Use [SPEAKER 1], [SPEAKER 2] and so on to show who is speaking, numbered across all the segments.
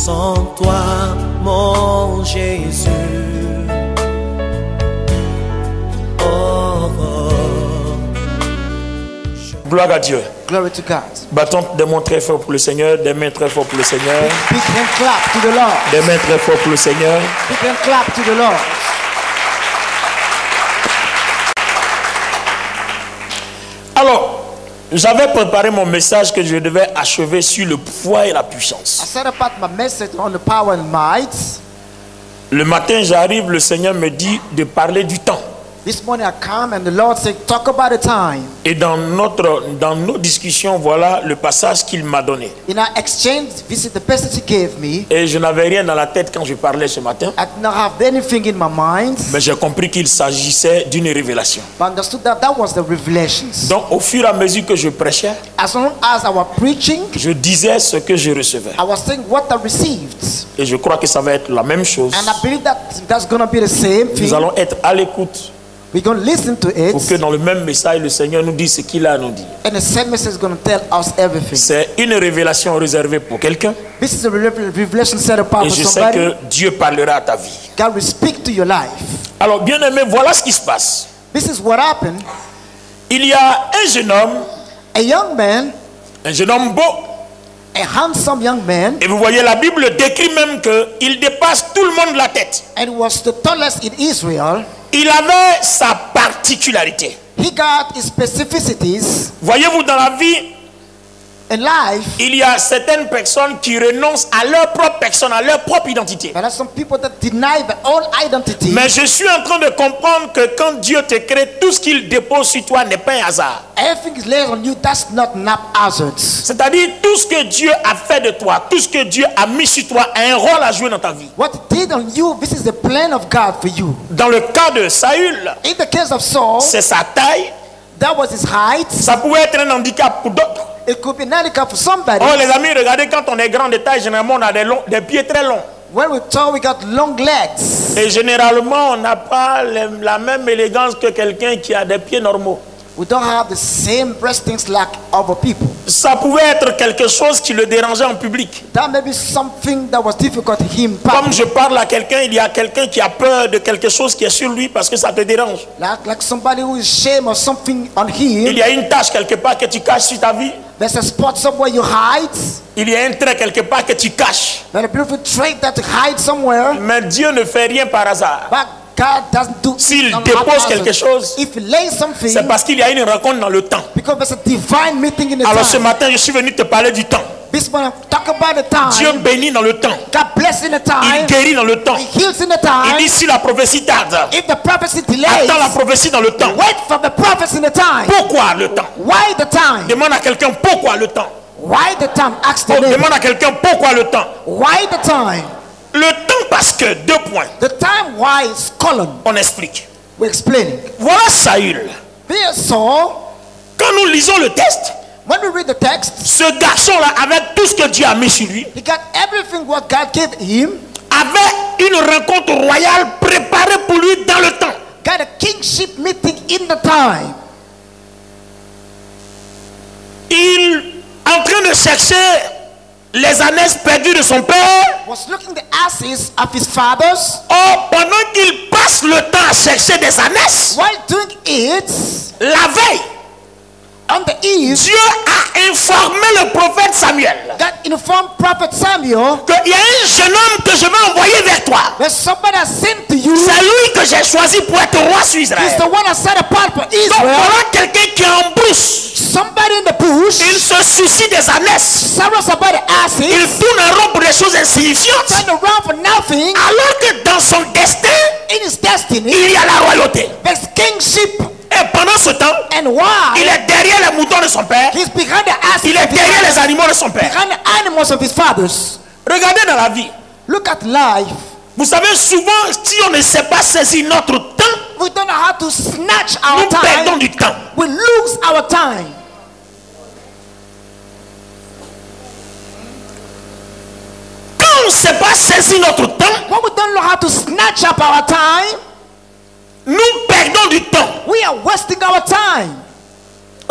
[SPEAKER 1] sans toi, mon Jésus. Oh, oh.
[SPEAKER 2] Gloire à Dieu.
[SPEAKER 3] Glory to God.
[SPEAKER 2] Battons des mains très forts pour le Seigneur, des mains très forts pour le Seigneur.
[SPEAKER 3] Big hand clap to the Lord.
[SPEAKER 2] Des mains très forts pour le Seigneur.
[SPEAKER 3] Big hand clap to the Lord.
[SPEAKER 2] Alors, j'avais préparé mon message que je devais achever sur le pouvoir et la puissance.
[SPEAKER 3] I set apart my message on the power and might.
[SPEAKER 2] Le matin, j'arrive, le Seigneur me dit de parler du temps.
[SPEAKER 3] This morning I come and the Lord said, talk about the time.
[SPEAKER 2] Et dans nos discussions, voilà le passage qu'il m'a donné.
[SPEAKER 3] In our exchange, this is the passage He gave me.
[SPEAKER 2] Et je n'avais rien dans la tête quand je parlais ce matin.
[SPEAKER 3] I did not have anything in my mind.
[SPEAKER 2] Mais j'ai compris qu'il s'agissait d'une révélation.
[SPEAKER 3] But I understood that that was the revelations.
[SPEAKER 2] Donc au fur et à mesure que je prêchais,
[SPEAKER 3] As long as I was preaching,
[SPEAKER 2] je disais ce que je recevais.
[SPEAKER 3] I was saying what I received.
[SPEAKER 2] Et je crois que ça va être la même chose.
[SPEAKER 3] And I believe that that's going to be the same thing.
[SPEAKER 2] Nous allons être à l'écoute
[SPEAKER 3] We're going to listen to it.
[SPEAKER 2] pour que dans le même message, le Seigneur nous dise ce qu'il a à nous dire.
[SPEAKER 3] And the same message is going to tell us everything.
[SPEAKER 2] C'est une révélation réservée pour quelqu'un.
[SPEAKER 3] This is a revelation set apart
[SPEAKER 2] Et
[SPEAKER 3] for
[SPEAKER 2] je sais
[SPEAKER 3] somebody.
[SPEAKER 2] que Dieu parlera à ta vie.
[SPEAKER 3] God will speak to your life.
[SPEAKER 2] Alors bien aimé, voilà ce qui se passe.
[SPEAKER 3] This is what happened.
[SPEAKER 2] Il y a un jeune homme beau.
[SPEAKER 3] A handsome young man.
[SPEAKER 2] Et vous voyez, la Bible décrit même qu'il dépasse tout le monde la tête.
[SPEAKER 3] And was the tallest in Israel.
[SPEAKER 2] Il avait sa particularité.
[SPEAKER 3] He got his specificities.
[SPEAKER 2] Voyez-vous, dans la vie,
[SPEAKER 3] in life,
[SPEAKER 2] il y a certaines personnes qui renoncent à leur propre personne, à leur propre identité.
[SPEAKER 3] There are some people that deny their own identity.
[SPEAKER 2] Mais je suis en train de comprendre que quand Dieu te crée, tout ce qu'il dépose sur toi n'est pas un hasard.
[SPEAKER 3] Everything is laid on you, that's not haphazard.
[SPEAKER 2] C'est-à-dire tout ce que Dieu a fait de toi, tout ce que Dieu a mis sur toi a un rôle à jouer dans ta vie.
[SPEAKER 3] What he did on you, this is the plan of God for you.
[SPEAKER 2] Dans le cas de Saül,
[SPEAKER 3] in the case of Saul,
[SPEAKER 2] c'est sa taille.
[SPEAKER 3] That was his height.
[SPEAKER 2] Ça pouvait être un handicap pour d'autres.
[SPEAKER 3] It could be an handicap for somebody.
[SPEAKER 2] Oh les amis, regardez, quand on est grand de taille, généralement on a des pieds très longs.
[SPEAKER 3] When we're tall, we got long legs.
[SPEAKER 2] Et généralement on n'a pas la même élégance que quelqu'un qui a des pieds normaux.
[SPEAKER 3] We don't have the same breastings like other people.
[SPEAKER 2] Ça pouvait être quelque chose qui le dérangeait en public.
[SPEAKER 3] That may be something that was difficult to him.
[SPEAKER 2] Comme je parle à quelqu'un, il y a quelqu'un qui a peur de quelque chose qui est sur lui parce que ça te dérange.
[SPEAKER 3] Like somebody who is ashamed of something on him.
[SPEAKER 2] Il y a une tache quelque part que tu caches sur ta vie.
[SPEAKER 3] There's a spot somewhere you hide.
[SPEAKER 2] Il y a un trait quelque part que tu caches.
[SPEAKER 3] There's a beautiful trait that you hide somewhere.
[SPEAKER 2] Mais Dieu ne fait rien par hasard.
[SPEAKER 3] But God doesn't do.
[SPEAKER 2] S'il dépose quelque chose, c'est parce qu'il y a une rencontre dans le temps.
[SPEAKER 3] Because there's a divine meeting in the
[SPEAKER 2] Alors
[SPEAKER 3] time.
[SPEAKER 2] ce matin, je suis venu te parler du temps.
[SPEAKER 3] This morning, talk about the time.
[SPEAKER 2] Dieu bénit dans le temps.
[SPEAKER 3] God bless in the time.
[SPEAKER 2] Il guérit dans le temps.
[SPEAKER 3] He heals in the time.
[SPEAKER 2] Il dit si la prophétie tarde,
[SPEAKER 3] if the prophecy delays,
[SPEAKER 2] attends la prophétie dans le temps.
[SPEAKER 3] Wait for the prophecy in the time.
[SPEAKER 2] Pourquoi le temps?
[SPEAKER 3] Why the time?
[SPEAKER 2] Demande à quelqu'un pourquoi le temps.
[SPEAKER 3] Why the time? Ask the neighbor.
[SPEAKER 2] Demande à quelqu'un pourquoi le temps.
[SPEAKER 3] Why the time?
[SPEAKER 2] Le temps parce que, 2 points.
[SPEAKER 3] The time why is colon.
[SPEAKER 2] On explique.
[SPEAKER 3] We're explaining.
[SPEAKER 2] Voilà Saül.
[SPEAKER 3] Here Saul.
[SPEAKER 2] Quand nous lisons le texte,
[SPEAKER 3] when we read the text,
[SPEAKER 2] ce garçon-là, avec tout ce que Dieu a mis sur lui,
[SPEAKER 3] he got everything what God gave him,
[SPEAKER 2] avait une rencontre royale préparée pour lui dans le temps.
[SPEAKER 3] Got a kingship meeting in the time.
[SPEAKER 2] Il est en train de chercher les ânesses perdues de son père.
[SPEAKER 3] Was looking the asses of his fathers.
[SPEAKER 2] Oh, pendant qu'il passe le temps à chercher des ânesses,
[SPEAKER 3] while doing it,
[SPEAKER 2] la veille,
[SPEAKER 3] on the eve,
[SPEAKER 2] Dieu a informé le prophète Samuel.
[SPEAKER 3] God informed prophet Samuel
[SPEAKER 2] qu'il y a un jeune homme que je vais envoyer vers toi.
[SPEAKER 3] That somebody has sent to you.
[SPEAKER 2] C'est lui que j'ai choisi pour être roi sur Israël.
[SPEAKER 3] He's the one that set apart for Israel.
[SPEAKER 2] Donc voilà quelqu'un qui est en brousse.
[SPEAKER 3] Somebody in the bush.
[SPEAKER 2] Il se soucie des ânesses.
[SPEAKER 3] Sorrows about the asses.
[SPEAKER 2] Il tourne en rond pour des choses insignifiantes.
[SPEAKER 3] Turn around for nothing.
[SPEAKER 2] Alors que dans son destin,
[SPEAKER 3] in his destiny,
[SPEAKER 2] il y a la royauté.
[SPEAKER 3] There's kingship.
[SPEAKER 2] Et pendant ce temps,
[SPEAKER 3] and why,
[SPEAKER 2] il est derrière les moutons de son père.
[SPEAKER 3] He's behind the asses.
[SPEAKER 2] Il est derrière les animaux de son père.
[SPEAKER 3] Behind the animals of his fathers.
[SPEAKER 2] Regardez dans la vie.
[SPEAKER 3] Look at life.
[SPEAKER 2] Vous savez, souvent, si on ne sait pas saisir notre temps,
[SPEAKER 3] we don't know how to snatch our
[SPEAKER 2] nous
[SPEAKER 3] time.
[SPEAKER 2] perdons du temps.
[SPEAKER 3] We lose our time.
[SPEAKER 2] Quand on ne sait pas saisir notre temps,
[SPEAKER 3] when we don't know how to snatch up our time,
[SPEAKER 2] nous perdons du temps.
[SPEAKER 3] we are wasting our time.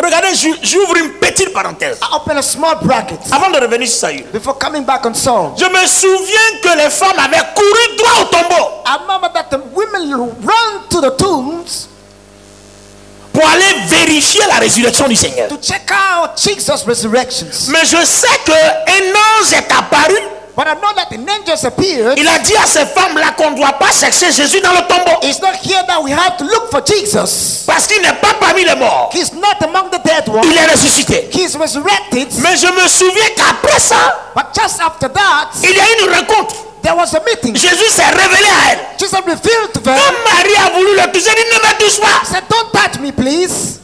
[SPEAKER 2] Regardez, j'ouvre une petite parenthèse.
[SPEAKER 3] I open a small bracket
[SPEAKER 2] Avant de revenir sur Saül.
[SPEAKER 3] before coming back on Saul.
[SPEAKER 2] Je me souviens que les femmes avaient couru droit au tombeau
[SPEAKER 3] I remember that the women ran to the tombs
[SPEAKER 2] pour aller vérifier la résurrection du Seigneur.
[SPEAKER 3] to check out Jesus' resurrections.
[SPEAKER 2] Mais je sais qu'un ange est apparu.
[SPEAKER 3] But I know that an angel appeared.
[SPEAKER 2] Il a dit à ces femmes-là qu'on ne doit pas chercher Jésus dans le tombeau.
[SPEAKER 3] It's not here that we have to look for Jesus.
[SPEAKER 2] Parce qu'il n'est pas parmi les morts.
[SPEAKER 3] He's not among the dead ones.
[SPEAKER 2] Il est ressuscité.
[SPEAKER 3] He's resurrected.
[SPEAKER 2] Mais je me souviens qu'après ça,
[SPEAKER 3] But just after that,
[SPEAKER 2] il y a eu une rencontre.
[SPEAKER 3] there was a meeting.
[SPEAKER 2] Jésus s'est révélé à elle.
[SPEAKER 3] Jesus revealed to them.
[SPEAKER 2] Quand Marie a voulu le toucher, il dit ne me touche pas.
[SPEAKER 3] He said, don't touch me, please.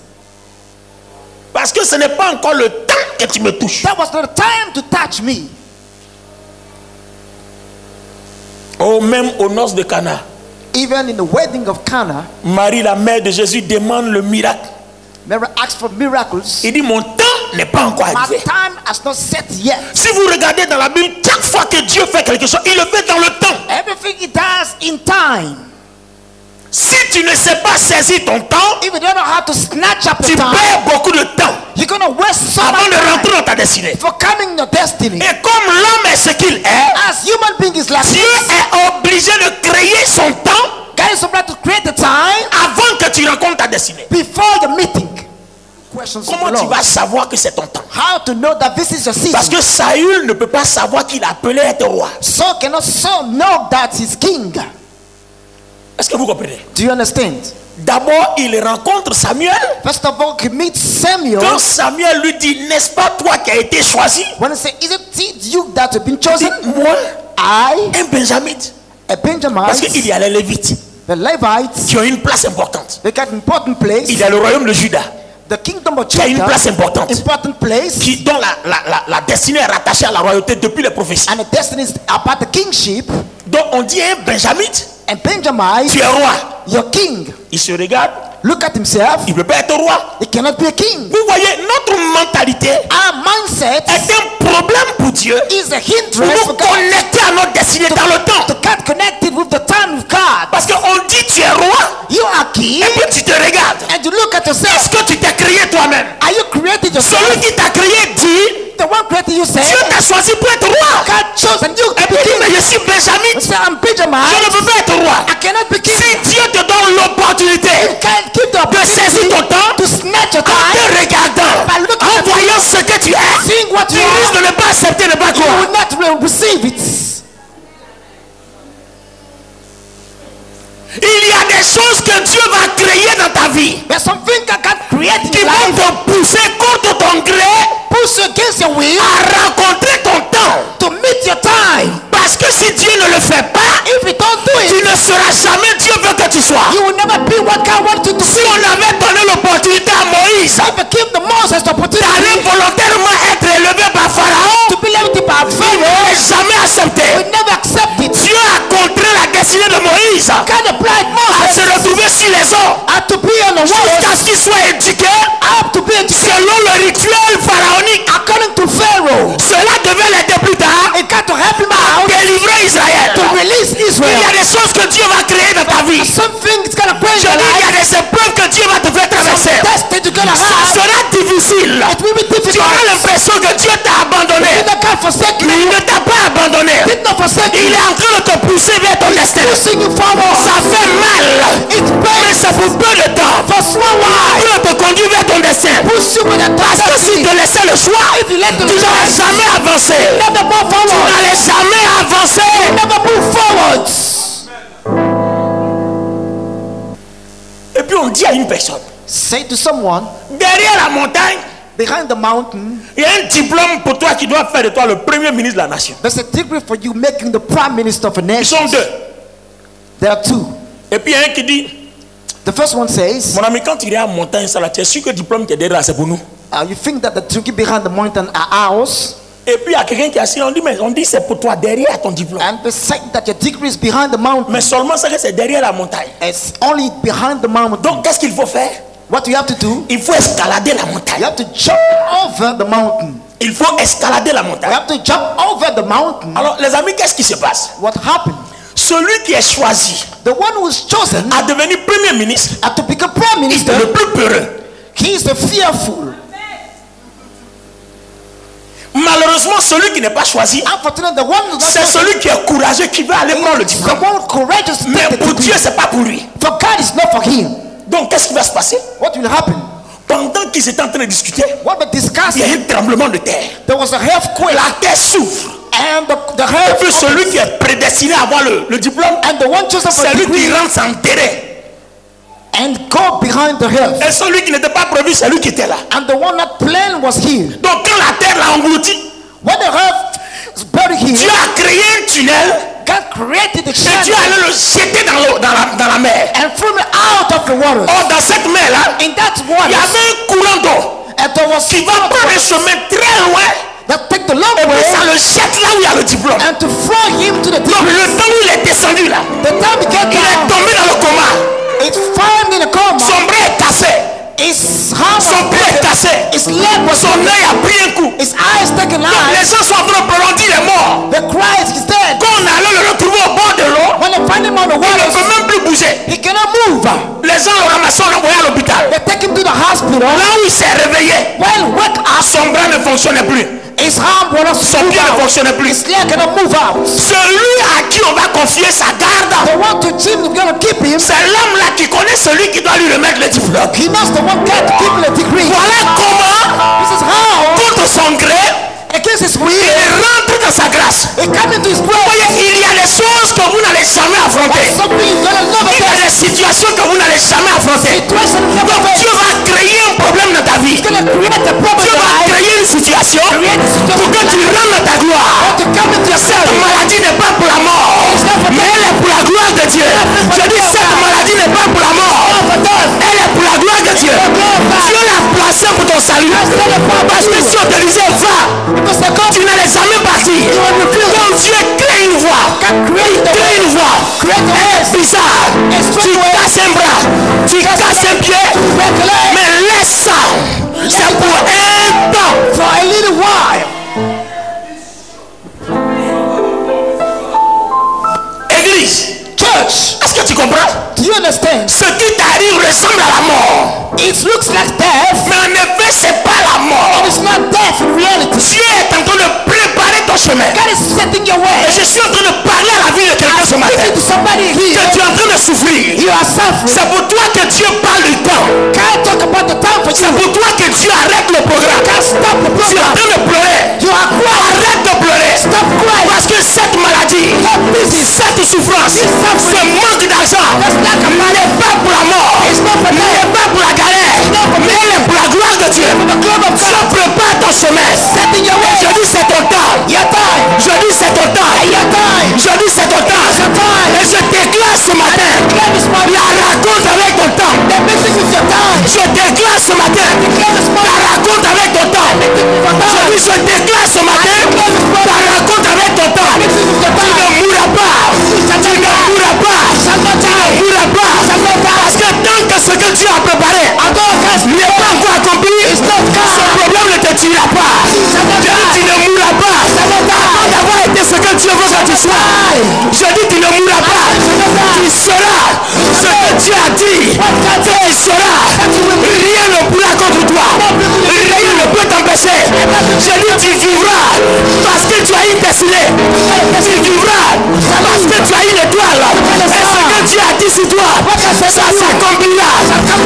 [SPEAKER 2] Parce que ce n'est pas encore le temps que tu me touches.
[SPEAKER 3] That was not the time to touch me.
[SPEAKER 2] Oh, même aux noces de Cana,
[SPEAKER 3] Even in the wedding of Cana,
[SPEAKER 2] Marie, la mère de Jésus, demande le miracle.
[SPEAKER 3] Mary asked for miracles.
[SPEAKER 2] Il dit mon temps n'est pas encore
[SPEAKER 3] My
[SPEAKER 2] arrivé.
[SPEAKER 3] time has not set yet.
[SPEAKER 2] Si vous regardez dans la Bible, chaque fois que Dieu fait quelque chose, il le fait dans le temps.
[SPEAKER 3] Everything he does in time.
[SPEAKER 2] Si tu ne sais pas saisir ton temps,
[SPEAKER 3] If you don't know how to snatch up
[SPEAKER 2] tu
[SPEAKER 3] the time,
[SPEAKER 2] perds beaucoup de temps
[SPEAKER 3] you're going to waste so
[SPEAKER 2] avant
[SPEAKER 3] much
[SPEAKER 2] de rentrer
[SPEAKER 3] time
[SPEAKER 2] dans ta destinée.
[SPEAKER 3] for coming in your destiny.
[SPEAKER 2] Et comme l'homme est ce qu'il est,
[SPEAKER 3] As human being is like
[SPEAKER 2] Dieu
[SPEAKER 3] this,
[SPEAKER 2] est obligé de créer son temps
[SPEAKER 3] God is obliged to create the time
[SPEAKER 2] avant que tu rencontres ta destinée.
[SPEAKER 3] before your meeting. Questions of
[SPEAKER 2] Comment
[SPEAKER 3] the
[SPEAKER 2] tu
[SPEAKER 3] Lord.
[SPEAKER 2] vas savoir que c'est ton temps?
[SPEAKER 3] How to know that this is your
[SPEAKER 2] Parce
[SPEAKER 3] season?
[SPEAKER 2] que Saül ne peut pas savoir qu'il appelait être roi.
[SPEAKER 3] Saul cannot know that he's king.
[SPEAKER 2] Est-ce que vous comprenez?
[SPEAKER 3] Do you understand?
[SPEAKER 2] D'abord, il rencontre Samuel.
[SPEAKER 3] First of all, he meets Samuel.
[SPEAKER 2] Quand Samuel lui dit, n'est-ce pas toi qui as été choisi?
[SPEAKER 3] When he said, isn't it you that have been
[SPEAKER 2] Il dit,
[SPEAKER 3] chosen?
[SPEAKER 2] moi,
[SPEAKER 3] I,
[SPEAKER 2] un Benjamite.
[SPEAKER 3] a Benjamite,
[SPEAKER 2] Parce qu'il y a les Lévites
[SPEAKER 3] the Levites,
[SPEAKER 2] qui ont une place importante.
[SPEAKER 3] they got important place.
[SPEAKER 2] Il y a le royaume de Juda
[SPEAKER 3] The kingdom of
[SPEAKER 2] qui a une
[SPEAKER 3] Judah,
[SPEAKER 2] place importante.
[SPEAKER 3] important place.
[SPEAKER 2] Dont la destinée est rattachée à la royauté depuis les prophéties.
[SPEAKER 3] And the destiny is about the kingship.
[SPEAKER 2] Donc on dit un Benjamite,
[SPEAKER 3] And Benjamite,
[SPEAKER 2] tu es roi.
[SPEAKER 3] your king,
[SPEAKER 2] Il se regarde,
[SPEAKER 3] look at himself.
[SPEAKER 2] il ne peut pas être roi.
[SPEAKER 3] He cannot be a king.
[SPEAKER 2] Vous voyez, notre mentalité
[SPEAKER 3] Our mindset
[SPEAKER 2] est un problème pour Dieu.
[SPEAKER 3] is a
[SPEAKER 2] Pour
[SPEAKER 3] hindrance
[SPEAKER 2] nous
[SPEAKER 3] for God
[SPEAKER 2] connecter à notre destinée dans le temps.
[SPEAKER 3] to get connected with the time of God.
[SPEAKER 2] Parce qu'on dit tu es roi,
[SPEAKER 3] You are king,
[SPEAKER 2] et puis tu te regardes.
[SPEAKER 3] and you look at yourself.
[SPEAKER 2] Est-ce que tu t'es créé toi-même?
[SPEAKER 3] Are you created yourself?
[SPEAKER 2] Celui qui t'a créé dit,
[SPEAKER 3] The one created you said,
[SPEAKER 2] Dieu t'a choisi pour être roi.
[SPEAKER 3] God chosen you
[SPEAKER 2] Et
[SPEAKER 3] to
[SPEAKER 2] puis
[SPEAKER 3] be
[SPEAKER 2] dit, mais
[SPEAKER 3] king.
[SPEAKER 2] je suis Benjamite,
[SPEAKER 3] You say, I'm
[SPEAKER 2] je ne
[SPEAKER 3] Benjamite.
[SPEAKER 2] peux pas être roi.
[SPEAKER 3] I cannot be king.
[SPEAKER 2] Si Dieu te donne l'opportunité
[SPEAKER 3] You can't keep the
[SPEAKER 2] de saisir
[SPEAKER 3] opportunity
[SPEAKER 2] ton temps,
[SPEAKER 3] to snatch your
[SPEAKER 2] en
[SPEAKER 3] time.
[SPEAKER 2] te regardant,
[SPEAKER 3] By looking
[SPEAKER 2] en
[SPEAKER 3] at
[SPEAKER 2] voyant ce que tu es,
[SPEAKER 3] Seeing what
[SPEAKER 2] tu
[SPEAKER 3] you
[SPEAKER 2] risques
[SPEAKER 3] are,
[SPEAKER 2] de ne pas accepter, de ne pas
[SPEAKER 3] you
[SPEAKER 2] croire.
[SPEAKER 3] will not receive it.
[SPEAKER 2] Il y a des choses que Dieu va créer dans ta vie
[SPEAKER 3] There's something that God created
[SPEAKER 2] qui
[SPEAKER 3] in
[SPEAKER 2] vont
[SPEAKER 3] life.
[SPEAKER 2] te pousser contre ton gré
[SPEAKER 3] Push you against your will
[SPEAKER 2] à rencontrer ton temps.
[SPEAKER 3] to meet your time.
[SPEAKER 2] Parce que si Dieu ne le fait pas,
[SPEAKER 3] If you don't do
[SPEAKER 2] tu
[SPEAKER 3] it,
[SPEAKER 2] ne seras jamais Dieu veut que tu sois.
[SPEAKER 3] you will never be what God wants you to
[SPEAKER 2] Si
[SPEAKER 3] be.
[SPEAKER 2] on avait donné l'opportunité à Moïse
[SPEAKER 3] If you give the Moses the
[SPEAKER 2] d'aller
[SPEAKER 3] opportunity
[SPEAKER 2] volontairement être élevé par Pharaon,
[SPEAKER 3] to be limited by
[SPEAKER 2] il
[SPEAKER 3] Pharaoh,
[SPEAKER 2] n'aurait jamais accepté.
[SPEAKER 3] we never accept it.
[SPEAKER 2] Dieu a contré la destinée de Moïse à
[SPEAKER 3] God applied
[SPEAKER 2] se
[SPEAKER 3] Moses
[SPEAKER 2] retrouver sur les eaux
[SPEAKER 3] to be on the wall,
[SPEAKER 2] jusqu'à ce qu'il soit éduqué
[SPEAKER 3] to be educated
[SPEAKER 2] selon le rituel pharaonique.
[SPEAKER 3] according to Pharaoh.
[SPEAKER 2] Cela devait l'aider plus tard
[SPEAKER 3] It got to help him
[SPEAKER 2] à
[SPEAKER 3] out
[SPEAKER 2] délivrer Israël.
[SPEAKER 3] to release
[SPEAKER 2] Il y
[SPEAKER 3] Israel.
[SPEAKER 2] a des choses que Dieu va créer dans ta vie.
[SPEAKER 3] Something is gonna bring
[SPEAKER 2] Je
[SPEAKER 3] your
[SPEAKER 2] dis, il y a
[SPEAKER 3] life.
[SPEAKER 2] des épreuves que Dieu va te faire traverser.
[SPEAKER 3] Destiny you're gonna
[SPEAKER 2] Ça
[SPEAKER 3] have.
[SPEAKER 2] sera difficile.
[SPEAKER 3] It will be
[SPEAKER 2] Tu
[SPEAKER 3] difficult.
[SPEAKER 2] auras l'impression que Dieu t'a abandonné.
[SPEAKER 3] Did not God forsake
[SPEAKER 2] Mais il
[SPEAKER 3] you?
[SPEAKER 2] ne t'a pas abandonné.
[SPEAKER 3] Did not forsake
[SPEAKER 2] Il
[SPEAKER 3] you?
[SPEAKER 2] est en train de te pousser vers ton destin.
[SPEAKER 3] Pushing you forward.
[SPEAKER 2] Ça fait mal.
[SPEAKER 3] It's
[SPEAKER 2] Mais c'est pour peu de temps.
[SPEAKER 3] for small while.
[SPEAKER 2] Dieu te conduit vers ton destin.
[SPEAKER 3] Push you with a
[SPEAKER 2] Parce que s'il te laissait le choix,
[SPEAKER 3] If you let
[SPEAKER 2] tu
[SPEAKER 3] the
[SPEAKER 2] n'aurais jamais avancé.
[SPEAKER 3] never move
[SPEAKER 2] Tu
[SPEAKER 3] forward.
[SPEAKER 2] n'allais jamais avancer.
[SPEAKER 3] Never move forward.
[SPEAKER 2] Et puis on dit à une personne,
[SPEAKER 3] Say to someone
[SPEAKER 2] derrière la montagne,
[SPEAKER 3] behind the mountain,
[SPEAKER 2] il y a un diplôme pour toi qui doit faire de toi le premier ministre de la nation.
[SPEAKER 3] there's a degree for you making the prime minister of a
[SPEAKER 2] Ils
[SPEAKER 3] nation.
[SPEAKER 2] sont deux.
[SPEAKER 3] There are two.
[SPEAKER 2] Et puis il y a un qui dit,
[SPEAKER 3] The first one says,
[SPEAKER 2] mon ami, quand tu irais à la montagne, ça là, tu es sûr que le diplôme qui est derrière là, c'est pour nous.
[SPEAKER 3] you think that the degree behind the mountain are ours,
[SPEAKER 2] Et puis il y a quelqu'un qui est assis, on dit c'est pour toi, derrière ton diplôme.
[SPEAKER 3] and they say that your degree is behind the mountain.
[SPEAKER 2] Mais seulement ça que c'est derrière la montagne.
[SPEAKER 3] It's only behind the mountain.
[SPEAKER 2] Donc qu'est-ce qu'il faut faire?
[SPEAKER 3] What you have to do,
[SPEAKER 2] Il faut escalader la
[SPEAKER 3] you
[SPEAKER 2] montagne.
[SPEAKER 3] have to jump over the mountain.
[SPEAKER 2] Il faut escalader la
[SPEAKER 3] You
[SPEAKER 2] montagne.
[SPEAKER 3] have to jump over the mountain.
[SPEAKER 2] Alors les amis, qu'est-ce qui se passe?
[SPEAKER 3] What happened?
[SPEAKER 2] Celui qui est choisi
[SPEAKER 3] The one who was chosen
[SPEAKER 2] à devenir premier ministre,
[SPEAKER 3] to become prime minister
[SPEAKER 2] le plus peureux,
[SPEAKER 3] He is the fearful.
[SPEAKER 2] Malheureusement, celui qui n'est pas choisi,
[SPEAKER 3] Unfortunately, the one who does
[SPEAKER 2] c'est
[SPEAKER 3] not
[SPEAKER 2] celui qui est courageux, qui va aller prendre le
[SPEAKER 3] the
[SPEAKER 2] diplôme.
[SPEAKER 3] one courageous to
[SPEAKER 2] Mais
[SPEAKER 3] take the
[SPEAKER 2] pour
[SPEAKER 3] degree.
[SPEAKER 2] Dieu, c'est pas pour lui.
[SPEAKER 3] For God is not for him.
[SPEAKER 2] Donc, qu'est-ce qui va se passer?
[SPEAKER 3] What will happen?
[SPEAKER 2] Pendant qu'ils étaient en train de discuter,
[SPEAKER 3] What they
[SPEAKER 2] il y a
[SPEAKER 3] discussed,
[SPEAKER 2] un tremblement de terre.
[SPEAKER 3] there was a earthquake,
[SPEAKER 2] La terre s'ouvre.
[SPEAKER 3] and the
[SPEAKER 2] Et puis
[SPEAKER 3] earth
[SPEAKER 2] celui qui est prédestiné à avoir le diplôme,
[SPEAKER 3] and the one chosen for
[SPEAKER 2] c'est
[SPEAKER 3] the
[SPEAKER 2] lui qui
[SPEAKER 3] degree
[SPEAKER 2] rentre s'enterrer.
[SPEAKER 3] and go behind the earth.
[SPEAKER 2] Et celui qui n'était pas prévu, c'est lui qui était là.
[SPEAKER 3] And the one that planned was here.
[SPEAKER 2] Donc quand la terre l'a englouti,
[SPEAKER 3] When the earth is buried
[SPEAKER 2] Dieu
[SPEAKER 3] here,
[SPEAKER 2] a créé un tunnel
[SPEAKER 3] God created the
[SPEAKER 2] et Dieu
[SPEAKER 3] channel
[SPEAKER 2] allait le jeter dans la mer.
[SPEAKER 3] and threw me out of the water.
[SPEAKER 2] Or dans cette mer-là,
[SPEAKER 3] In that
[SPEAKER 2] il y
[SPEAKER 3] water,
[SPEAKER 2] avait un courant d'eau
[SPEAKER 3] and there was
[SPEAKER 2] qui va prendre un chemin très loin
[SPEAKER 3] that take the long
[SPEAKER 2] et puis ça
[SPEAKER 3] way
[SPEAKER 2] le jette là où il y a le diplôme.
[SPEAKER 3] and to throw him to the
[SPEAKER 2] Donc
[SPEAKER 3] deep.
[SPEAKER 2] le temps où il est descendu là,
[SPEAKER 3] The time he get
[SPEAKER 2] il est
[SPEAKER 3] down,
[SPEAKER 2] tombé dans le coma.
[SPEAKER 3] it's found in a coma.
[SPEAKER 2] Son bras est cassé,
[SPEAKER 3] His hand
[SPEAKER 2] son pied est cassé,
[SPEAKER 3] his leg was
[SPEAKER 2] son œil a pris un coup.
[SPEAKER 3] his eyes taken
[SPEAKER 2] Donc
[SPEAKER 3] out.
[SPEAKER 2] les gens sont en train de pleurer, on dit il est mort.
[SPEAKER 3] The Christ is dead.
[SPEAKER 2] Quand on allait le retrouver au bord de l'eau,
[SPEAKER 3] When they find him on the
[SPEAKER 2] il ne
[SPEAKER 3] water,
[SPEAKER 2] peut même plus bouger.
[SPEAKER 3] he cannot move.
[SPEAKER 2] Les gens le ramassaient, on l'envoyait à l'hôpital.
[SPEAKER 3] They take him to the hospital.
[SPEAKER 2] Là où il s'est réveillé,
[SPEAKER 3] When wake up,
[SPEAKER 2] son bras ne fonctionnait plus,
[SPEAKER 3] his hand will not
[SPEAKER 2] son
[SPEAKER 3] move
[SPEAKER 2] pied ne
[SPEAKER 3] out.
[SPEAKER 2] fonctionnait plus.
[SPEAKER 3] His leg cannot move out.
[SPEAKER 2] Celui à qui on va confier sa garde,
[SPEAKER 3] The one to him is gonna keep him.
[SPEAKER 2] c'est l'homme là qui connaît celui qui doit lui remettre le diplôme.
[SPEAKER 3] He knows the one guy to keep him the degree.
[SPEAKER 2] Voilà comment,
[SPEAKER 3] This is how,
[SPEAKER 2] contre son gré,
[SPEAKER 3] against his will,
[SPEAKER 2] il rentre dans sa grâce.
[SPEAKER 3] he come into his
[SPEAKER 2] Vous
[SPEAKER 3] grace.
[SPEAKER 2] voyez, il y a des choses que vous n'allez jamais affronter.
[SPEAKER 3] Something he's gonna never
[SPEAKER 2] Il y a
[SPEAKER 3] face.
[SPEAKER 2] des situations que vous n'allez jamais affronter.
[SPEAKER 3] Situation he'll never
[SPEAKER 2] Donc
[SPEAKER 3] face.
[SPEAKER 2] Dieu va créer un problème dans ta vie.
[SPEAKER 3] He's gonna create a problem
[SPEAKER 2] Dieu
[SPEAKER 3] in
[SPEAKER 2] va
[SPEAKER 3] your life.
[SPEAKER 2] créer une situation pour que tu rentres dans ta gloire.
[SPEAKER 3] To come into your
[SPEAKER 2] Cette
[SPEAKER 3] service.
[SPEAKER 2] maladie n'est pas pour la mort, mais elle est pour la gloire de Dieu. Je dis cette maladie n'est pas pour la mort, elle est pour la gloire de Dieu. Dieu l'a placée pour ton salut. Parce que si on te disait va, tu n'allais jamais partir. Donc Dieu crée une voie. Il crée une voie. Elle est bizarre. Tu casses un bras, tu casses un pied, mais laisse ça. C'est pour un temps.
[SPEAKER 3] For a little while.
[SPEAKER 2] Église,
[SPEAKER 3] Church,
[SPEAKER 2] est-ce que tu comprends?
[SPEAKER 3] do you understand?
[SPEAKER 2] Ce qui t'arrive ressemble à la mort.
[SPEAKER 3] It looks like death,
[SPEAKER 2] Mais en effet, c'est pas la mort.
[SPEAKER 3] but it's not death in reality.
[SPEAKER 2] Dieu est en train de préparer ton chemin.
[SPEAKER 3] God is setting your
[SPEAKER 2] Et
[SPEAKER 3] way.
[SPEAKER 2] je suis en train de parler à la vie de quelqu'un ce matin.
[SPEAKER 3] Speaking to somebody
[SPEAKER 2] Que
[SPEAKER 3] here,
[SPEAKER 2] tu es en train de souffrir.
[SPEAKER 3] you are suffering.
[SPEAKER 2] C'est pour toi que Dieu parle du temps.
[SPEAKER 3] Can't talk about the time for
[SPEAKER 2] C'est
[SPEAKER 3] you.
[SPEAKER 2] pour toi que Dieu arrête le programme.
[SPEAKER 3] Can't stop the
[SPEAKER 2] Tu es en
[SPEAKER 3] program.
[SPEAKER 2] train de pleurer.
[SPEAKER 3] You are crying.
[SPEAKER 2] Arrête de pleurer.
[SPEAKER 3] Stop crying.
[SPEAKER 2] Parce que cette maladie, cette souffrance, ce manque d'argent, n'est pas pour la mort, n'est pas pour la galère, mais elle est pour la gloire de Dieu. Dieu prépare ton chemin.
[SPEAKER 3] Setting your way.
[SPEAKER 2] Je dis c'est ton temps.
[SPEAKER 3] Your time.
[SPEAKER 2] Je dis c'est ton temps.
[SPEAKER 3] Your time.
[SPEAKER 2] Je dis c'est ton temps.
[SPEAKER 3] Your time.
[SPEAKER 2] Et je déclare ce matin,
[SPEAKER 3] Declare this morning.
[SPEAKER 2] la raconte avec ton temps.
[SPEAKER 3] The message is your time.
[SPEAKER 2] Je déclare ce matin,
[SPEAKER 3] Declare this
[SPEAKER 2] la
[SPEAKER 3] morning.
[SPEAKER 2] raconte avec ton temps. Je dis je déclare ce matin, la raconte avec ton temps.
[SPEAKER 3] This is your
[SPEAKER 2] Tu
[SPEAKER 3] time.
[SPEAKER 2] ne mourras pas. Tu ne mourras pas.
[SPEAKER 3] Shall not
[SPEAKER 2] Tu ne
[SPEAKER 3] die.
[SPEAKER 2] mourras pas.
[SPEAKER 3] Shall not die.
[SPEAKER 2] Parce que tant que ce que Dieu a préparé n'est pas encore accompli, ce problème ne te tuera pas. Je dis tu ne mourras pas. Avant d'avoir été ce que Dieu veut que tu sois. Je dis tu ne mourras pas. Tu seras ce que Dieu a dit. Tu seras. Rien ne pourra contre toi. Rien ne peut t'empêcher. Je dis tu vivras parce que tu as une destinée. Tu vivras parce que tu as une étoile. Et ce que Dieu a dit sur toi, ça s'accomplira.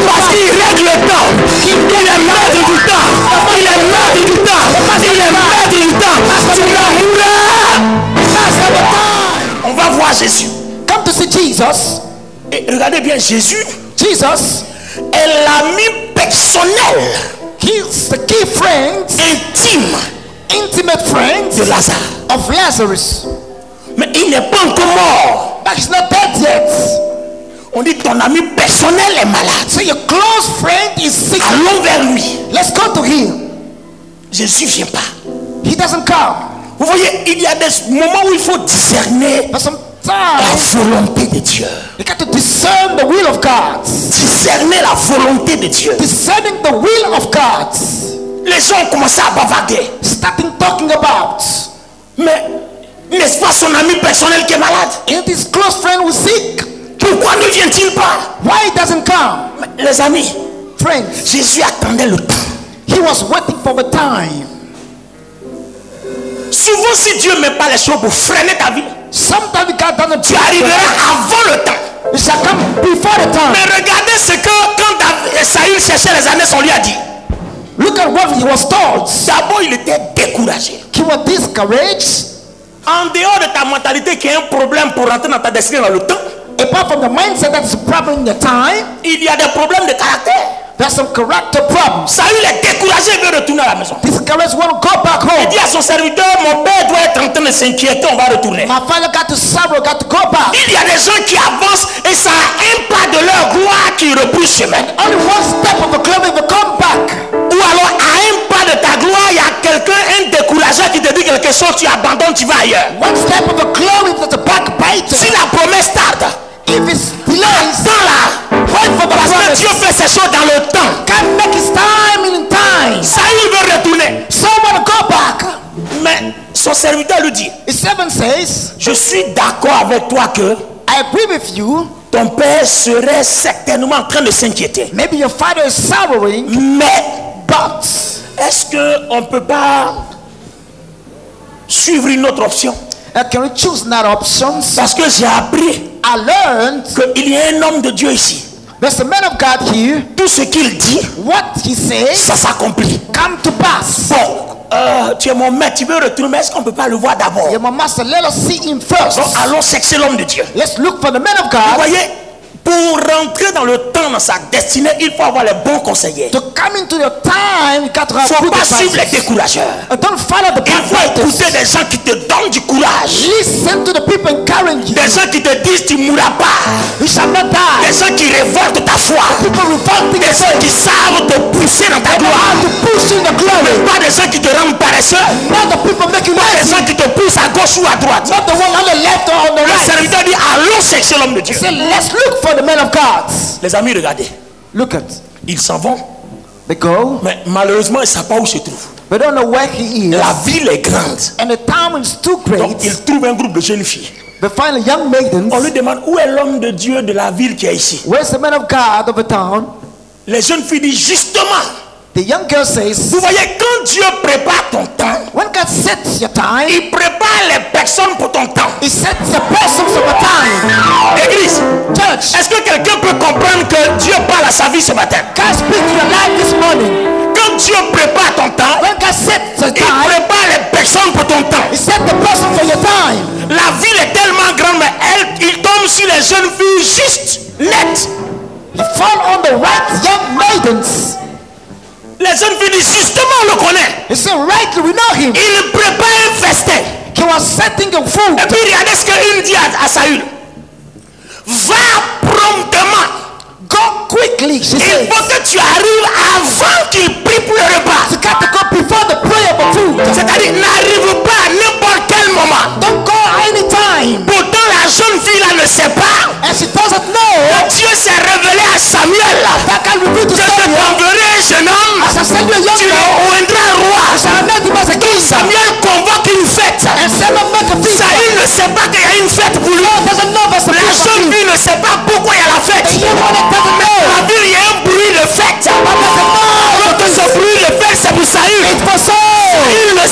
[SPEAKER 2] Parce qu'il règle le temps. Il est maître du temps. Il est maître du temps. Il est maître du temps. Tu ne mourras. On va voir Jésus.
[SPEAKER 3] Come to see Jesus.
[SPEAKER 2] Et regardez bien, Jésus
[SPEAKER 3] Jesus,
[SPEAKER 2] est l'ami personnel,
[SPEAKER 3] he's the key friend,
[SPEAKER 2] intime
[SPEAKER 3] intimate friend
[SPEAKER 2] de Lazare.
[SPEAKER 3] of Lazarus.
[SPEAKER 2] Mais il n'est pas encore mort.
[SPEAKER 3] But he's not dead yet.
[SPEAKER 2] On dit ton ami personnel est malade.
[SPEAKER 3] So your close friend is sick.
[SPEAKER 2] Allons vers lui.
[SPEAKER 3] Let's go to him.
[SPEAKER 2] Jésus ne vient pas.
[SPEAKER 3] He doesn't come.
[SPEAKER 2] Vous voyez, il y a des moments où il faut discerner
[SPEAKER 3] But sometimes
[SPEAKER 2] la volonté de Dieu.
[SPEAKER 3] you got to discern the will of God.
[SPEAKER 2] Discerner la volonté de Dieu.
[SPEAKER 3] Discerning the will of God.
[SPEAKER 2] Les gens ont commencé à bavarder.
[SPEAKER 3] Starting talking about.
[SPEAKER 2] Mais n'est-ce pas son ami personnel qui est malade?
[SPEAKER 3] And his close friend was sick.
[SPEAKER 2] Pourquoi ne vient-il pas?
[SPEAKER 3] Why he doesn't come?
[SPEAKER 2] Les amis,
[SPEAKER 3] friends.
[SPEAKER 2] Jésus attendait le temps.
[SPEAKER 3] He was waiting for the time.
[SPEAKER 2] Souvent, si Dieu ne met pas les choses pour freiner ta vie,
[SPEAKER 3] Sometimes God doesn't
[SPEAKER 2] tu arriveras avant le temps.
[SPEAKER 3] It shall come before the time.
[SPEAKER 2] Mais regardez ce que quand Saül cherchait les années, on lui a dit.
[SPEAKER 3] Look at what he was told.
[SPEAKER 2] D'abord, il était découragé.
[SPEAKER 3] He was discouraged.
[SPEAKER 2] En dehors de ta mentalité qui est un problème pour rentrer dans ta destinée dans le temps,
[SPEAKER 3] Apart from the mindset that's a problem in the time,
[SPEAKER 2] il y a des problèmes de caractère.
[SPEAKER 3] there's some character problems.
[SPEAKER 2] Saül est découragé, il veut retourner à la maison.
[SPEAKER 3] Discouraged want to go back
[SPEAKER 2] Il
[SPEAKER 3] home.
[SPEAKER 2] dit à son serviteur, mon père doit être en train de s'inquiéter, on va retourner.
[SPEAKER 3] My father got to sorrow, got to go back.
[SPEAKER 2] Il y a des gens qui avancent et ça a un pas de leur gloire qui repousse chemin.
[SPEAKER 3] Only one step of the glory will come back.
[SPEAKER 2] Ou alors à un pas de ta gloire, il y a quelqu'un, un découragé qui te dit quelque chose, tu abandonnes, tu vas ailleurs.
[SPEAKER 3] One step of the glory is a backbiter.
[SPEAKER 2] Si la promesse tarde,
[SPEAKER 3] If it's delays,
[SPEAKER 2] dans là,
[SPEAKER 3] wait for the
[SPEAKER 2] parce que
[SPEAKER 3] promise.
[SPEAKER 2] Dieu fait ces choses dans le temps.
[SPEAKER 3] Can't make his time in time.
[SPEAKER 2] Saül veut retourner.
[SPEAKER 3] Someone go back.
[SPEAKER 2] Mais son serviteur lui dit,
[SPEAKER 3] The 7 says,
[SPEAKER 2] je suis d'accord avec toi que
[SPEAKER 3] I agree with you.
[SPEAKER 2] ton père serait certainement en train de s'inquiéter.
[SPEAKER 3] Maybe your father is sorrowing,
[SPEAKER 2] Mais
[SPEAKER 3] but
[SPEAKER 2] est-ce qu'on ne peut pas suivre une autre option?
[SPEAKER 3] can we choose another options?
[SPEAKER 2] Parce que j'ai appris
[SPEAKER 3] I learned
[SPEAKER 2] qu'il y a un homme de Dieu ici.
[SPEAKER 3] there's a man of God here.
[SPEAKER 2] Tout ce qu'il dit,
[SPEAKER 3] What he says
[SPEAKER 2] ça s'accomplit.
[SPEAKER 3] come to pass.
[SPEAKER 2] Bon, tu es mon maître, tu veux retourner, mais est-ce qu'on ne peut pas le voir d'abord?
[SPEAKER 3] You're my master. Let us see him first.
[SPEAKER 2] Donc allons chercher l'homme de Dieu.
[SPEAKER 3] Let's look for the man of
[SPEAKER 2] Vous
[SPEAKER 3] God.
[SPEAKER 2] voyez, pour rentrer dans le temps, dans sa destinée, il faut avoir les bons conseillers.
[SPEAKER 3] To come into your time, you got to
[SPEAKER 2] Il ne
[SPEAKER 3] have
[SPEAKER 2] faut
[SPEAKER 3] good
[SPEAKER 2] pas suivre les
[SPEAKER 3] advice.
[SPEAKER 2] décourageurs.
[SPEAKER 3] Don't follow the
[SPEAKER 2] Il faut
[SPEAKER 3] backbiters.
[SPEAKER 2] écouter des gens qui te donnent du courage.
[SPEAKER 3] Listen to the people encouraging you.
[SPEAKER 2] Des gens qui te disent tu ne mourras pas.
[SPEAKER 3] You shall not die.
[SPEAKER 2] Des gens qui révoltent ta foi.
[SPEAKER 3] People revolting
[SPEAKER 2] Des gens qui savent te pousser dans ta gloire.
[SPEAKER 3] how to push in the glory.
[SPEAKER 2] Pas des gens qui te rendent paresseux.
[SPEAKER 3] Not the people making
[SPEAKER 2] Pas des
[SPEAKER 3] lazy.
[SPEAKER 2] gens qui te poussent à gauche ou à droite.
[SPEAKER 3] Not the one on the left or on the
[SPEAKER 2] Le
[SPEAKER 3] right.
[SPEAKER 2] serviteur dit allons chercher l'homme de Dieu.
[SPEAKER 3] Say, let's look for the man of God.
[SPEAKER 2] Les amis, regardez.
[SPEAKER 3] Look at.
[SPEAKER 2] Ils s'en vont.
[SPEAKER 3] They go.
[SPEAKER 2] Mais malheureusement, ils ne savent pas où se trouvent.
[SPEAKER 3] They don't know where he is.
[SPEAKER 2] La ville est grande.
[SPEAKER 3] And the town is too
[SPEAKER 2] Donc
[SPEAKER 3] great.
[SPEAKER 2] ils trouvent un groupe de jeunes filles.
[SPEAKER 3] They find a young maiden.
[SPEAKER 2] On lui demande où est l'homme de Dieu de la ville qui est ici.
[SPEAKER 3] Where's the man of God of the town?
[SPEAKER 2] Les jeunes filles disent justement.
[SPEAKER 3] The young girl says,
[SPEAKER 2] Vous voyez, quand Dieu prépare ton temps,
[SPEAKER 3] when God sets your time,
[SPEAKER 2] il prépare les personnes pour ton temps.
[SPEAKER 3] he sets the persons of the time.
[SPEAKER 2] Église,
[SPEAKER 3] Church,
[SPEAKER 2] est-ce que quelqu'un peut comprendre que Dieu parle à sa vie ce matin?
[SPEAKER 3] God speak to your life this morning.
[SPEAKER 2] Quand Dieu prépare ton temps,
[SPEAKER 3] When God sets the
[SPEAKER 2] il
[SPEAKER 3] time,
[SPEAKER 2] prépare les personnes pour ton temps.
[SPEAKER 3] he set the person for your time.
[SPEAKER 2] La ville est tellement grande, mais il tombe sur les jeunes filles juste, nettes.
[SPEAKER 3] He found on the right young maidens.
[SPEAKER 2] Les jeunes filles disent justement, on le connaît.
[SPEAKER 3] He said, rightly we know him.
[SPEAKER 2] Il prépare un festin.
[SPEAKER 3] He was setting a food.
[SPEAKER 2] Et puis regardez ce qu'il dit à Saül. Va promptement.
[SPEAKER 3] Go quickly, she
[SPEAKER 2] Il
[SPEAKER 3] says.
[SPEAKER 2] faut que tu arrives avant qu'il prie pour le repas.
[SPEAKER 3] You got to go before the prayer for food.
[SPEAKER 2] C'est-à-dire, n'arrive pas à n'importe quel moment.
[SPEAKER 3] Don't go anytime.
[SPEAKER 2] Pourtant, la jeune fille là ne sait pas.
[SPEAKER 3] And she doesn't know
[SPEAKER 2] Dieu s'est révélé à Samuel.
[SPEAKER 3] that God revealed to
[SPEAKER 2] Je te
[SPEAKER 3] Samuel.
[SPEAKER 2] t'enverrai un jeune homme.
[SPEAKER 3] I shall send you a young
[SPEAKER 2] Tu le
[SPEAKER 3] girl.
[SPEAKER 2] oindras roi.
[SPEAKER 3] I shall anoint him as a king.
[SPEAKER 2] Samuel convoque une fête.
[SPEAKER 3] And Samuel make a feast.
[SPEAKER 2] Saül ne sait pas qu'il y a une fête pour lui.
[SPEAKER 3] God doesn't know there's a
[SPEAKER 2] La
[SPEAKER 3] feast for
[SPEAKER 2] jeune
[SPEAKER 3] him.
[SPEAKER 2] fille ne sait pas pourquoi il y a la fête.
[SPEAKER 3] The young one doesn't know.
[SPEAKER 2] La ville, il y a un bruit de fête.
[SPEAKER 3] But doesn't know.
[SPEAKER 2] Alors que ce bruit de fête, c'est pour Saül.
[SPEAKER 3] It's for Saul.
[SPEAKER 2] Il ne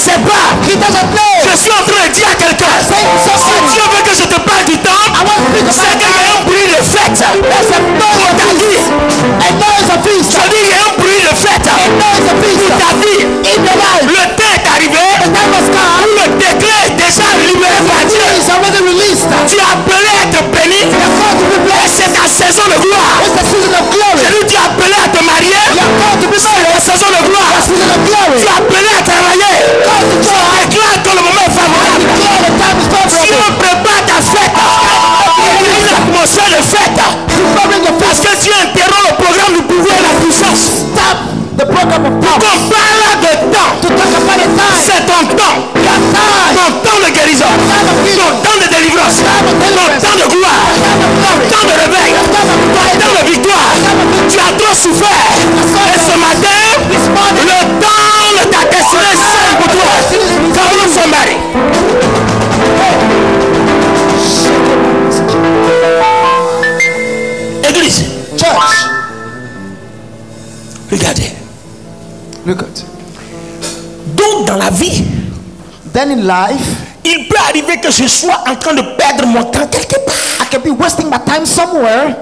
[SPEAKER 3] Then in life,
[SPEAKER 2] il peut arriver que je sois en train de perdre mon temps quelque part,
[SPEAKER 3] I can be wasting my time somewhere,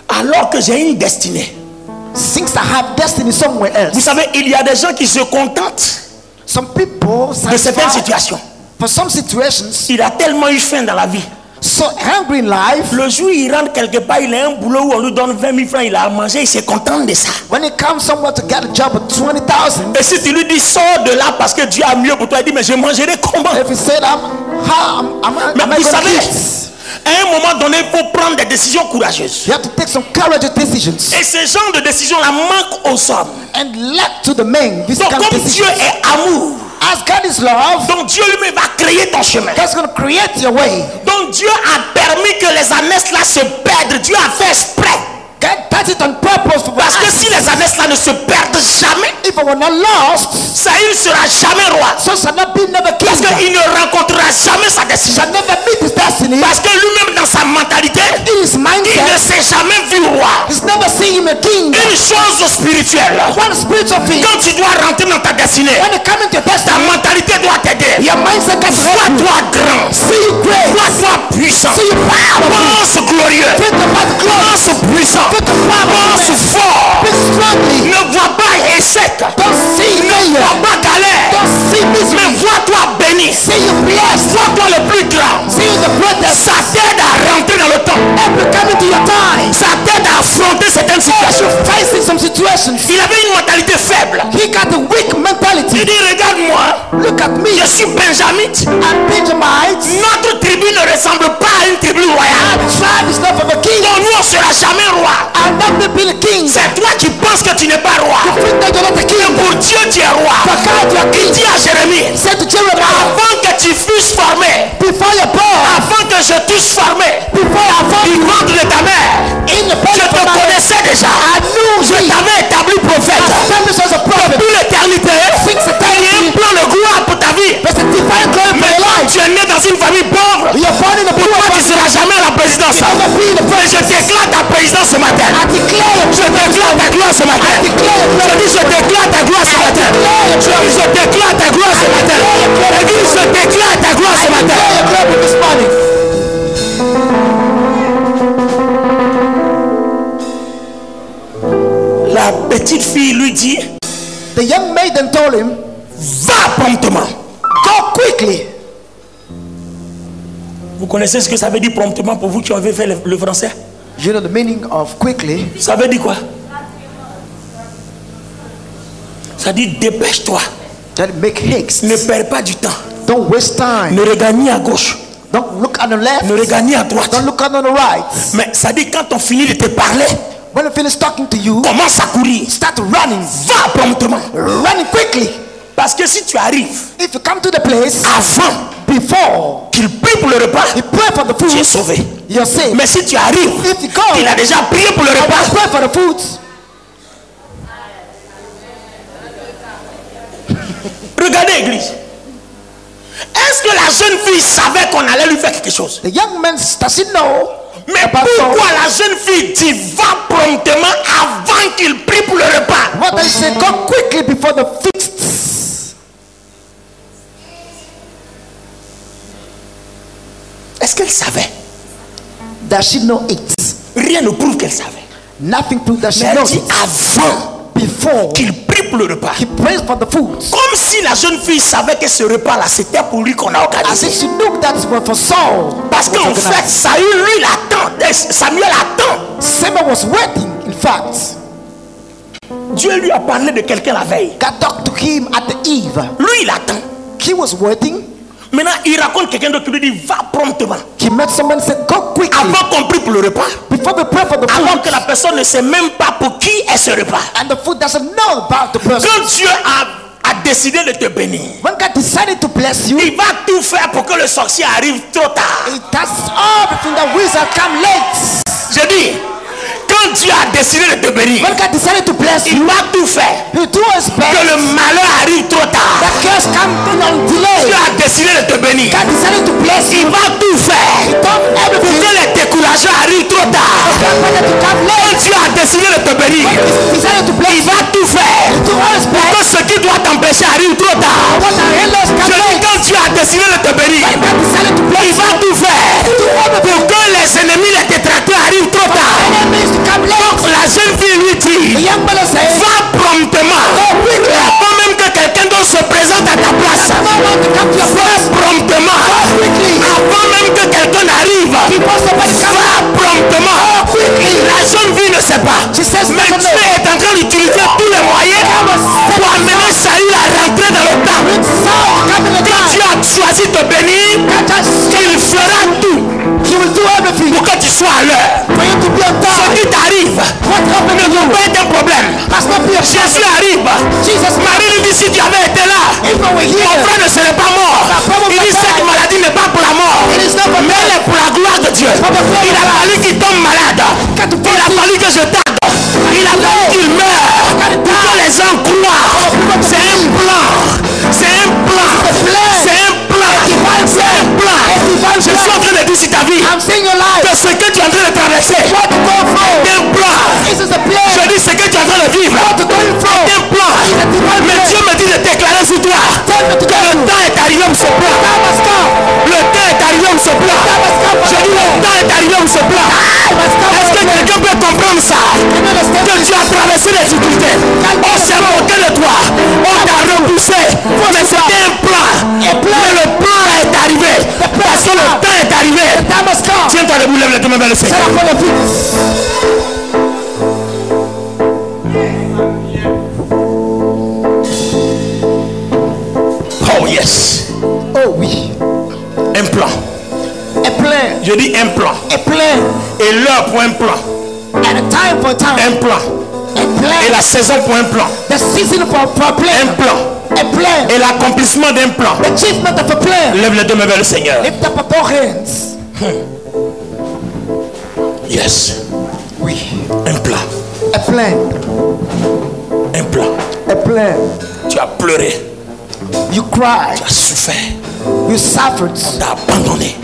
[SPEAKER 2] alors que j'ai une destinée.
[SPEAKER 3] since I have destiny somewhere
[SPEAKER 2] Vous
[SPEAKER 3] else.
[SPEAKER 2] savez, il y a des gens qui se contentent
[SPEAKER 3] Some people,
[SPEAKER 2] de certaines situations.
[SPEAKER 3] for some situations,
[SPEAKER 2] Il a tellement eu faim dans la vie.
[SPEAKER 3] so hungry in life.
[SPEAKER 2] Le jour où il rentre quelque part, il a un boulot où on lui donne 20 000 francs, il a à manger, il se contente de ça.
[SPEAKER 3] When he comes somewhere to get a job at 20,000,
[SPEAKER 2] Et si tu lui dis sors de là parce que Dieu a mieux pour toi, il dit mais je mangerai comment?
[SPEAKER 3] if he said, am I
[SPEAKER 2] Mais
[SPEAKER 3] going
[SPEAKER 2] vous
[SPEAKER 3] to
[SPEAKER 2] savez,
[SPEAKER 3] eat?
[SPEAKER 2] à un moment donné, il faut prendre des décisions courageuses.
[SPEAKER 3] You have to take some courageous decisions
[SPEAKER 2] Et ce genre de décision-là manque aux hommes.
[SPEAKER 3] and lack to the men. This
[SPEAKER 2] Donc
[SPEAKER 3] kind of
[SPEAKER 2] comme Dieu
[SPEAKER 3] decisions.
[SPEAKER 2] est amour,
[SPEAKER 3] As God is love,
[SPEAKER 2] donc Dieu lui-même va créer ton chemin.
[SPEAKER 3] God's going to create your way.
[SPEAKER 2] Donc Dieu a permis que les ânesses-là se perdent. Dieu a fait exprès.
[SPEAKER 3] God does it on purpose for
[SPEAKER 2] Parce que
[SPEAKER 3] us.
[SPEAKER 2] si les ânesses-là ne se perdent jamais,
[SPEAKER 3] If I were not lost,
[SPEAKER 2] Saül ne sera jamais roi.
[SPEAKER 3] so shall not be never king.
[SPEAKER 2] Parce qu'il ne rencontrera jamais sa destinée.
[SPEAKER 3] Shall never meet his destiny.
[SPEAKER 2] Parce que lui-même dans sa mentalité,
[SPEAKER 3] In his
[SPEAKER 2] il ne
[SPEAKER 3] mindset,
[SPEAKER 2] s'est jamais vu roi.
[SPEAKER 3] he's never seen him a king.
[SPEAKER 2] Une chose spirituelle.
[SPEAKER 3] One spiritual thing.
[SPEAKER 2] Quand tu dois rentrer dans ta destinée,
[SPEAKER 3] When you come into your
[SPEAKER 2] ta
[SPEAKER 3] destiny,
[SPEAKER 2] mentalité doit t'aider.
[SPEAKER 3] your mindset gets ready.
[SPEAKER 2] Vois-toi grand.
[SPEAKER 3] See you great.
[SPEAKER 2] Vois-toi puissant.
[SPEAKER 3] See you powerful.
[SPEAKER 2] Pense glorieux.
[SPEAKER 3] Think about the glory.
[SPEAKER 2] Pense puissant.
[SPEAKER 3] Think about
[SPEAKER 2] Pense
[SPEAKER 3] it.
[SPEAKER 2] fort.
[SPEAKER 3] Think strongly.
[SPEAKER 2] Ne vois pas échec.
[SPEAKER 3] Don't see
[SPEAKER 2] Ne
[SPEAKER 3] failure.
[SPEAKER 2] vois pas galère.
[SPEAKER 3] Don't see
[SPEAKER 2] Mais
[SPEAKER 3] misery.
[SPEAKER 2] vois-toi béni.
[SPEAKER 3] See you blessed.
[SPEAKER 2] Vois-toi le plus grand.
[SPEAKER 3] See you the greatest.
[SPEAKER 2] Ça t'aide à rentrer dans le temps.
[SPEAKER 3] Every coming to your time.
[SPEAKER 2] Ça t'aide à affronter certaines situations.
[SPEAKER 3] Facing some situations.
[SPEAKER 2] Il avait une mentalité faible.
[SPEAKER 3] He got a weak
[SPEAKER 2] Il
[SPEAKER 3] mentality.
[SPEAKER 2] dit regarde-moi,
[SPEAKER 3] Look at me.
[SPEAKER 2] je suis benjamite.
[SPEAKER 3] I'm Benjamite.
[SPEAKER 2] Notre tribu ne ressemble pas à une tribu royale.
[SPEAKER 3] Our tribe is not of a king.
[SPEAKER 2] Donc nous on sera jamais roi.
[SPEAKER 3] I'll never be the king.
[SPEAKER 2] C'est toi qui penses que tu n'es pas roi.
[SPEAKER 3] Think that you're not the king.
[SPEAKER 2] Pour Dieu tu es roi.
[SPEAKER 3] For God, you're
[SPEAKER 2] Il
[SPEAKER 3] king.
[SPEAKER 2] dit à Jérémie,
[SPEAKER 3] Said to Jeremiah,
[SPEAKER 2] avant que tu fusses formé,
[SPEAKER 3] before you're born,
[SPEAKER 2] avant que je t'eusse formé,
[SPEAKER 3] before you're born,
[SPEAKER 2] du ventre de ta mère,
[SPEAKER 3] in the
[SPEAKER 2] je
[SPEAKER 3] belly of
[SPEAKER 2] te
[SPEAKER 3] my mother,
[SPEAKER 2] connaissais déjà.
[SPEAKER 3] I knew
[SPEAKER 2] Je
[SPEAKER 3] thee.
[SPEAKER 2] t'avais établi prophète.
[SPEAKER 3] Established as a prophet.
[SPEAKER 2] Depuis l'éternité,
[SPEAKER 3] Since
[SPEAKER 2] il y a un
[SPEAKER 3] eternity,
[SPEAKER 2] plan de gloire pour ta vie.
[SPEAKER 3] there's a divine glory for
[SPEAKER 2] Mais
[SPEAKER 3] your
[SPEAKER 2] quand
[SPEAKER 3] life.
[SPEAKER 2] tu es né dans une famille pauvre,
[SPEAKER 3] You're born in a poor
[SPEAKER 2] toi tu ne
[SPEAKER 3] family.
[SPEAKER 2] seras jamais à la présidence.
[SPEAKER 3] You'll never be in the
[SPEAKER 2] Mais je
[SPEAKER 3] presence.
[SPEAKER 2] déclare ta présidence ce matin.
[SPEAKER 3] I declare your
[SPEAKER 2] Je déclare ta gloire ce matin.
[SPEAKER 3] I declare your
[SPEAKER 2] Je
[SPEAKER 3] glory.
[SPEAKER 2] dis je déclare ta gloire ce matin. Je déclare ta gloire ce matin. Église, je déclare ta gloire ce matin.
[SPEAKER 3] Declare your glory this morning.
[SPEAKER 2] La petite fille lui dit,
[SPEAKER 3] The young maiden told him,
[SPEAKER 2] va promptement.
[SPEAKER 3] go quickly.
[SPEAKER 2] Vous connaissez ce que ça veut dire promptement pour vous qui avez fait le français?
[SPEAKER 3] You know the meaning of quickly?
[SPEAKER 2] Ça veut dire quoi? Ça dit dépêche-toi.
[SPEAKER 3] That make haste.
[SPEAKER 2] Ne perds pas du temps.
[SPEAKER 3] Don't waste time.
[SPEAKER 2] Ne regarde ni à gauche.
[SPEAKER 3] Don't look on the left.
[SPEAKER 2] Ne regarde ni à droite.
[SPEAKER 3] Don't look on the right.
[SPEAKER 2] Mais ça dit quand on finit de te parler,
[SPEAKER 3] When I finish talking to you,
[SPEAKER 2] commence à courir.
[SPEAKER 3] start running.
[SPEAKER 2] Va promptement.
[SPEAKER 3] Running quickly.
[SPEAKER 2] Parce que si tu arrives
[SPEAKER 3] If you come to the place
[SPEAKER 2] avant
[SPEAKER 3] before
[SPEAKER 2] qu'il prie pour le repas,
[SPEAKER 3] you pray for the
[SPEAKER 2] tu es
[SPEAKER 3] food,
[SPEAKER 2] sauvé.
[SPEAKER 3] you're saved.
[SPEAKER 2] Mais si tu arrives,
[SPEAKER 3] If you go,
[SPEAKER 2] il a déjà prié pour le
[SPEAKER 3] I will
[SPEAKER 2] repas.
[SPEAKER 3] pray for the food.
[SPEAKER 2] Regardez l'église. Est-ce que la jeune fille savait qu'on allait lui faire quelque chose?
[SPEAKER 3] The young man, does he know?
[SPEAKER 2] Mais
[SPEAKER 3] about
[SPEAKER 2] pourquoi
[SPEAKER 3] God?
[SPEAKER 2] la jeune fille dit va promptement avant qu'il prie pour le repas?
[SPEAKER 3] What I say, go quickly before the feast.
[SPEAKER 2] Est-ce qu'elle savait?
[SPEAKER 3] Does she know it?
[SPEAKER 2] Rien ne prouve qu'elle savait.
[SPEAKER 3] Nothing proves that she
[SPEAKER 2] Mais elle
[SPEAKER 3] knows
[SPEAKER 2] dit
[SPEAKER 3] it.
[SPEAKER 2] avant
[SPEAKER 3] Before
[SPEAKER 2] qu'il prie pour le repas.
[SPEAKER 3] he prays for the food.
[SPEAKER 2] Comme si la jeune fille savait que ce repas-là, c'était pour lui qu'on a
[SPEAKER 3] As
[SPEAKER 2] organisé.
[SPEAKER 3] if she knew that was for Saul.
[SPEAKER 2] Parce qu'en fait, Saül, lui, il attend. Samuel attend.
[SPEAKER 3] Samuel was waiting, in fact.
[SPEAKER 2] Dieu lui a parlé de quelqu'un la veille.
[SPEAKER 3] God talked to him at the eve.
[SPEAKER 2] Lui, il attend.
[SPEAKER 3] He was waiting.
[SPEAKER 2] Maintenant, il raconte quelqu'un d'autre qui lui dit va promptement.
[SPEAKER 3] He met someone and said, go quickly.
[SPEAKER 2] Avant qu'on prie pour le repas.
[SPEAKER 3] Before we pray for the
[SPEAKER 2] Alors
[SPEAKER 3] food.
[SPEAKER 2] que la personne ne sait même pas pour qui est ce repas.
[SPEAKER 3] And the food doesn't know about the person.
[SPEAKER 2] Quand Dieu a décidé de te bénir,
[SPEAKER 3] When God decided to bless you,
[SPEAKER 2] il va tout faire pour que le sorcier arrive trop tard.
[SPEAKER 3] it does everything that wizard come late.
[SPEAKER 2] Je dis, quand Dieu a décidé de te bénir,
[SPEAKER 3] When God decided to bless
[SPEAKER 2] il
[SPEAKER 3] you,
[SPEAKER 2] va tout faire
[SPEAKER 3] he do his
[SPEAKER 2] que
[SPEAKER 3] best.
[SPEAKER 2] le malheur arrive trop tard.
[SPEAKER 3] The curse come in on
[SPEAKER 2] Dieu
[SPEAKER 3] delay.
[SPEAKER 2] a décidé de te bénir.
[SPEAKER 3] God decided to bless
[SPEAKER 2] Il
[SPEAKER 3] you.
[SPEAKER 2] va tout faire
[SPEAKER 3] He done
[SPEAKER 2] pour
[SPEAKER 3] everything.
[SPEAKER 2] que les découragements arrivent trop tard.
[SPEAKER 3] God wanted to come
[SPEAKER 2] Quand
[SPEAKER 3] late.
[SPEAKER 2] Dieu a décidé de te bénir,
[SPEAKER 3] He decided to bless
[SPEAKER 2] il
[SPEAKER 3] you.
[SPEAKER 2] va tout faire
[SPEAKER 3] Do all his
[SPEAKER 2] pour que
[SPEAKER 3] best.
[SPEAKER 2] ce qui doit t'empêcher arrive trop tard.
[SPEAKER 3] What the hell is
[SPEAKER 2] Je
[SPEAKER 3] come
[SPEAKER 2] dis
[SPEAKER 3] late?
[SPEAKER 2] choisi de te bénir, il fera tout pour que tu sois à l'heure. Ce qui t'arrive ne doit pas être un problème. Jésus arrive. Marie lui dit, si tu avais été là, mon frère ne serait pas mort. Il dit, cette maladie n'est pas pour la mort, mais elle est pour la gloire de Dieu. Il a fallu qu'il tombe malade. Il a fallu que je tarde. Il a fallu qu'il meure pour que les gens croient. C'est un plan. C'est un plan. C'est un plan. C'est un plan. Je suis en train de dire sur ta vie que ce que tu es en train de traverser est un plan. Je dis ce que tu es en train de vivre est un plan. Mais Dieu me dit de déclarer sur toi que le temps est arrivé où ce plan. Le temps est arrivé où ce plan. Je dis le temps est arrivé où ce plan. Est-ce que quelqu'un peut comprendre ça? Que tu as traversé les difficultés. On s'est moqué de toi. On t'a repoussé. Mais c'était un plan. Mais le plan est arrivé. Parce que le temps est arrivé. Tiens-toi debout, lève les deux mains vers le Seigneur. Oh yes.
[SPEAKER 3] Oh oui.
[SPEAKER 2] Un plan.
[SPEAKER 3] A plan.
[SPEAKER 2] Je dis un plan.
[SPEAKER 3] A plan.
[SPEAKER 2] Et l'heure pour un plan.
[SPEAKER 3] And a time for time.
[SPEAKER 2] Un plan.
[SPEAKER 3] A plan.
[SPEAKER 2] Et la saison pour un plan.
[SPEAKER 3] The season for a plan.
[SPEAKER 2] Un plan.
[SPEAKER 3] A plan.
[SPEAKER 2] Et l'accomplissement d'un plan.
[SPEAKER 3] The achievement of a plan.
[SPEAKER 2] Lève les deux mains vers le Seigneur.
[SPEAKER 3] Lift up both hands.
[SPEAKER 2] Yes.
[SPEAKER 3] Oui.
[SPEAKER 2] Un plan.
[SPEAKER 3] A plan.
[SPEAKER 2] Un plan.
[SPEAKER 3] A plan.
[SPEAKER 2] Tu as pleuré.
[SPEAKER 3] You cried.
[SPEAKER 2] Tu as souffert.
[SPEAKER 3] You suffered.
[SPEAKER 2] On t'a abandonné.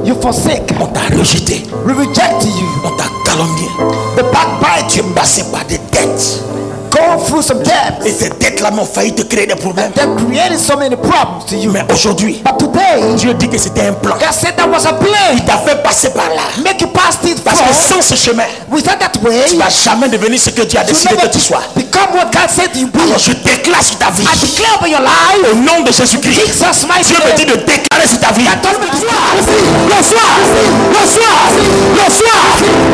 [SPEAKER 3] You forsake.
[SPEAKER 2] On t'a rejeté.
[SPEAKER 3] We rejected you.
[SPEAKER 2] On t'a calomnié.
[SPEAKER 3] The backbite.
[SPEAKER 2] Tu es passé par des dettes.
[SPEAKER 3] Go through some debts.
[SPEAKER 2] Et ces dettes-là m'ont failli te créer des problèmes.
[SPEAKER 3] That created so many problems to you.
[SPEAKER 2] Mais aujourd'hui,
[SPEAKER 3] But today,
[SPEAKER 2] Dieu dit que c'était un plan.
[SPEAKER 3] God said that was a plan.
[SPEAKER 2] Il t'a fait passer par là.
[SPEAKER 3] Make you pass it
[SPEAKER 2] Parce que
[SPEAKER 3] through.
[SPEAKER 2] sans ce chemin,
[SPEAKER 3] Without that way,
[SPEAKER 2] tu ne vas jamais devenir ce que Dieu a
[SPEAKER 3] you
[SPEAKER 2] décidé que
[SPEAKER 3] never
[SPEAKER 2] tu sois.
[SPEAKER 3] become what God said you be.
[SPEAKER 2] Alors je déclare sur ta vie,
[SPEAKER 3] I declare over your life,
[SPEAKER 2] au nom de Jésus-Christ,
[SPEAKER 3] Jesus mighty
[SPEAKER 2] Dieu me
[SPEAKER 3] name.
[SPEAKER 2] dit de déclarer sur ta vie.
[SPEAKER 3] Told me to
[SPEAKER 2] Le soir, le soir, le soir,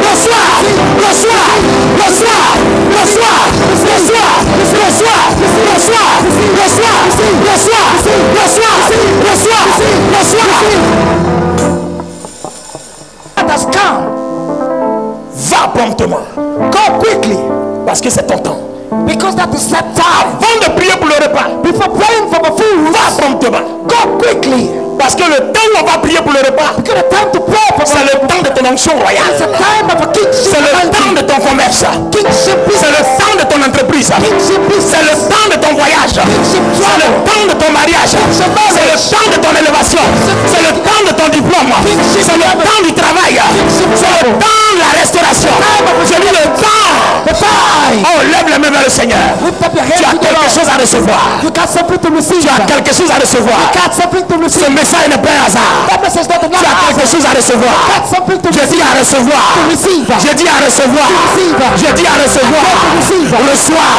[SPEAKER 2] le soir, le soir, le soir, le soir, le soir, le soir, le soir, le soir, le soir, le soir, le soir, le soir.
[SPEAKER 3] that has come.
[SPEAKER 2] Va promptement.
[SPEAKER 3] Go quickly.
[SPEAKER 2] Parce que c'est ton temps.
[SPEAKER 3] Because that is that time.
[SPEAKER 2] Avant de prier pour le repas,
[SPEAKER 3] Before praying for the food,
[SPEAKER 2] va promptement.
[SPEAKER 3] go quickly.
[SPEAKER 2] Parce que le temps où on va prier pour le repas,
[SPEAKER 3] Because the time to pray for
[SPEAKER 2] c'est le temps de ton onction
[SPEAKER 3] it's
[SPEAKER 2] royale.
[SPEAKER 3] a time of a kingship.
[SPEAKER 2] C'est le temps de ton commerce.
[SPEAKER 3] Kingship
[SPEAKER 2] C'est le
[SPEAKER 3] business.
[SPEAKER 2] temps de ton entreprise.
[SPEAKER 3] Kingship
[SPEAKER 2] C'est le
[SPEAKER 3] business.
[SPEAKER 2] temps de ton voyage.
[SPEAKER 3] Kingship
[SPEAKER 2] C'est le
[SPEAKER 3] travel.
[SPEAKER 2] temps de ton mariage. C'est le temps de ton élévation. C'est le temps de ton diplôme. C'est le temps du travail. C'est le temps de la restauration. Je dis le temps.
[SPEAKER 3] The time.
[SPEAKER 2] Oh, lève les mains vers le Seigneur.
[SPEAKER 3] Lift up your
[SPEAKER 2] Tu
[SPEAKER 3] hands
[SPEAKER 2] as
[SPEAKER 3] to the
[SPEAKER 2] quelque
[SPEAKER 3] Lord.
[SPEAKER 2] chose à recevoir.
[SPEAKER 3] You got something to receive.
[SPEAKER 2] Tu as
[SPEAKER 3] You
[SPEAKER 2] quelque chose à recevoir.
[SPEAKER 3] got something to
[SPEAKER 2] Ce
[SPEAKER 3] receive.
[SPEAKER 2] message n'est pas un hasard.
[SPEAKER 3] That message not
[SPEAKER 2] Tu as quelque chose à recevoir.
[SPEAKER 3] got something to
[SPEAKER 2] Je dis à recevoir.
[SPEAKER 3] receive.
[SPEAKER 2] Je dis à recevoir. Je dis à recevoir. Le soir.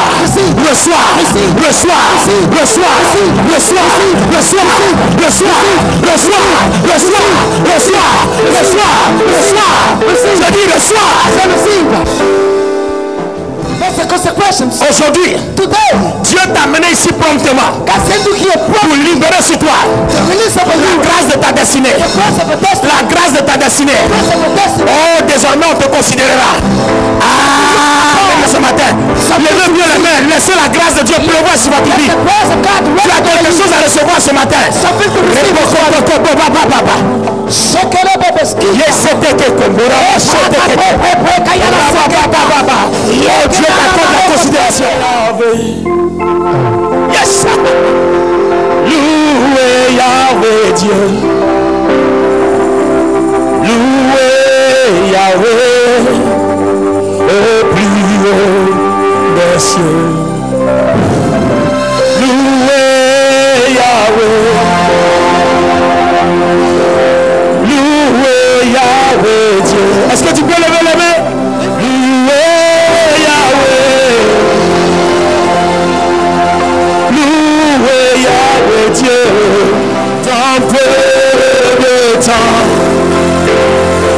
[SPEAKER 2] Le soir. Le soir. Le soir. Le soir. Le soir. Le soir. Le soir. Le soir. Le soir. Le soir. Le soir. Je dis le soir.
[SPEAKER 3] That's the consequences.
[SPEAKER 2] Aujourd'hui,
[SPEAKER 3] Today,
[SPEAKER 2] Dieu t'a amené ici promptement
[SPEAKER 3] God sent you here
[SPEAKER 2] pour libérer sur toi
[SPEAKER 3] to release of
[SPEAKER 2] la
[SPEAKER 3] you.
[SPEAKER 2] grâce de ta destinée.
[SPEAKER 3] The grace of a destiny.
[SPEAKER 2] La grâce de ta destinée.
[SPEAKER 3] Grace of a destiny.
[SPEAKER 2] Oh, désormais on te considérera. Ah, ce matin, levez bien les mains, laissez la grâce de Dieu pleuvoir sur votre vie.
[SPEAKER 3] The grace of God
[SPEAKER 2] Tu as quelque chose à recevoir ce matin.
[SPEAKER 3] Something to receive. Shekele bebeski.
[SPEAKER 2] Oh, Dieu t'accorde la considération. Yes. Louez Yahweh Dieu. Louez Yahweh au plus haut des cieux. Louez Yahweh. Louez Yahweh Dieu. Est-ce que tu peux lever les mains? Louez Yahweh. Louez Yahweh Dieu. Dans peu de temps,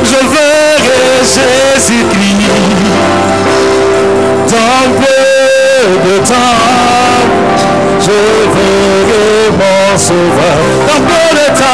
[SPEAKER 2] je verrai Jésus-Christ. Dans peu de temps, je verrai mon Sauveur. Dans peu de temps.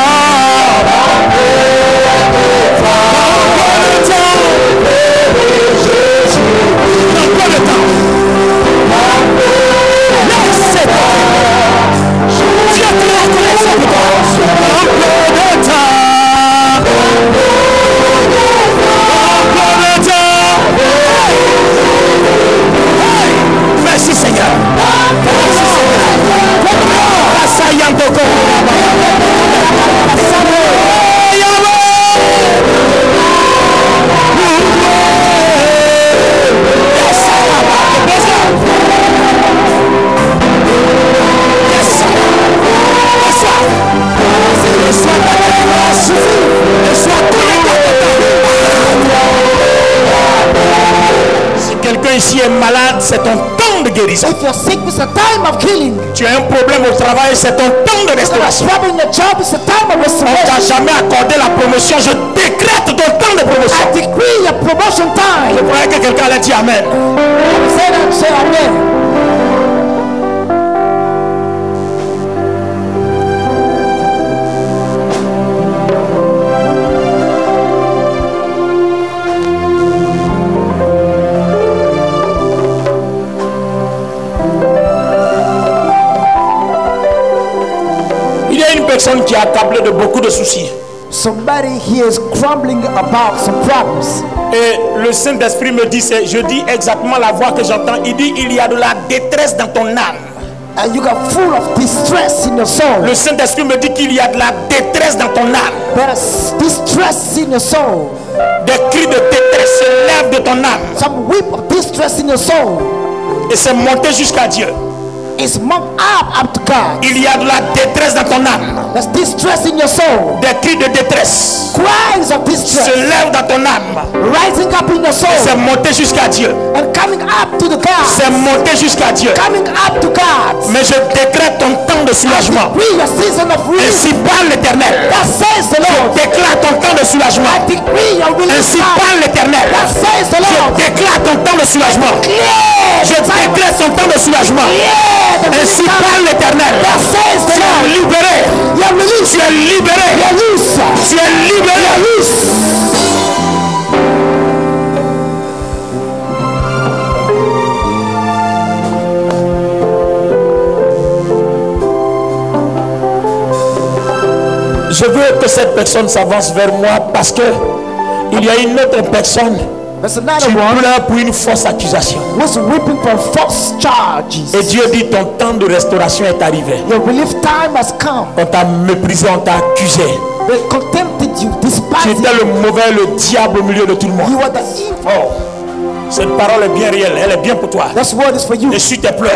[SPEAKER 2] ici est malade, c'est ton temps de guérison.
[SPEAKER 3] If you're sick, it's a time of healing.
[SPEAKER 2] Tu as un problème au travail, c'est ton temps de
[SPEAKER 3] If you have a
[SPEAKER 2] restauration.
[SPEAKER 3] trouble in your job, it's a time of
[SPEAKER 2] On t'a
[SPEAKER 3] restoration.
[SPEAKER 2] jamais accordé la promotion. Je décrète ton temps de promotion.
[SPEAKER 3] I decree your promotion
[SPEAKER 2] Je
[SPEAKER 3] time.
[SPEAKER 2] croyais que quelqu'un allait dire Amen.
[SPEAKER 3] Say that, say amen.
[SPEAKER 2] Il y a une personne qui est accablée de beaucoup de soucis.
[SPEAKER 3] Somebody here is crumbling about some problems.
[SPEAKER 2] Et le Saint-Esprit me dit, je dis exactement la voix que j'entends. Il dit, il y a de la détresse dans ton âme.
[SPEAKER 3] And you got full of distress in your soul.
[SPEAKER 2] Le Saint-Esprit me dit qu'il y a de la détresse dans ton âme.
[SPEAKER 3] There's distress in your soul.
[SPEAKER 2] Des cris de détresse se lèvent de ton âme.
[SPEAKER 3] Some weep of distress in your soul.
[SPEAKER 2] Et c'est monté jusqu'à Dieu.
[SPEAKER 3] It's moved up to God.
[SPEAKER 2] Il y a de la détresse dans ton âme.
[SPEAKER 3] There's distress in your soul.
[SPEAKER 2] Des cris de détresse
[SPEAKER 3] Cries of distress
[SPEAKER 2] se lèvent dans ton âme.
[SPEAKER 3] rising up in your soul
[SPEAKER 2] C'est monté jusqu'à Dieu.
[SPEAKER 3] and coming up to the God.
[SPEAKER 2] C'est monté jusqu'à Dieu.
[SPEAKER 3] Coming up to God.
[SPEAKER 2] Mais je décrète ton temps de soulagement.
[SPEAKER 3] Decree your season of release.
[SPEAKER 2] Ainsi parle l'Éternel.
[SPEAKER 3] That says the Lord.
[SPEAKER 2] Déclare ton temps de soulagement.
[SPEAKER 3] I decree your release.
[SPEAKER 2] Ainsi
[SPEAKER 3] now.
[SPEAKER 2] parle l'Éternel.
[SPEAKER 3] That says the
[SPEAKER 2] Je
[SPEAKER 3] Lord.
[SPEAKER 2] déclare ton temps de soulagement.
[SPEAKER 3] Yeah,
[SPEAKER 2] Je déclare ton temps de soulagement.
[SPEAKER 3] yeah, the
[SPEAKER 2] Ainsi
[SPEAKER 3] release now.
[SPEAKER 2] parle l'Éternel.
[SPEAKER 3] That says the
[SPEAKER 2] Tu es
[SPEAKER 3] Lord.
[SPEAKER 2] libéré.
[SPEAKER 3] You're released.
[SPEAKER 2] Tu es libéré.
[SPEAKER 3] You're loose.
[SPEAKER 2] Tu es libéré.
[SPEAKER 3] You're loose.
[SPEAKER 2] Je veux que cette personne s'avance vers moi parce que il y a une autre personne
[SPEAKER 3] There's
[SPEAKER 2] qui
[SPEAKER 3] another one
[SPEAKER 2] pleure pour une fausse accusation.
[SPEAKER 3] who's weeping for false charges.
[SPEAKER 2] Et Dieu dit ton temps de restauration est arrivé.
[SPEAKER 3] Your relief time has come.
[SPEAKER 2] On t'a méprisé, on t'a accusé.
[SPEAKER 3] They contempted you,
[SPEAKER 2] Tu
[SPEAKER 3] despised
[SPEAKER 2] étais
[SPEAKER 3] you.
[SPEAKER 2] le mauvais, le diable au milieu de tout le monde.
[SPEAKER 3] You are the evil.
[SPEAKER 2] Oh, cette parole est bien réelle, elle est bien pour toi.
[SPEAKER 3] This word is for you.
[SPEAKER 2] Essuie tes pleurs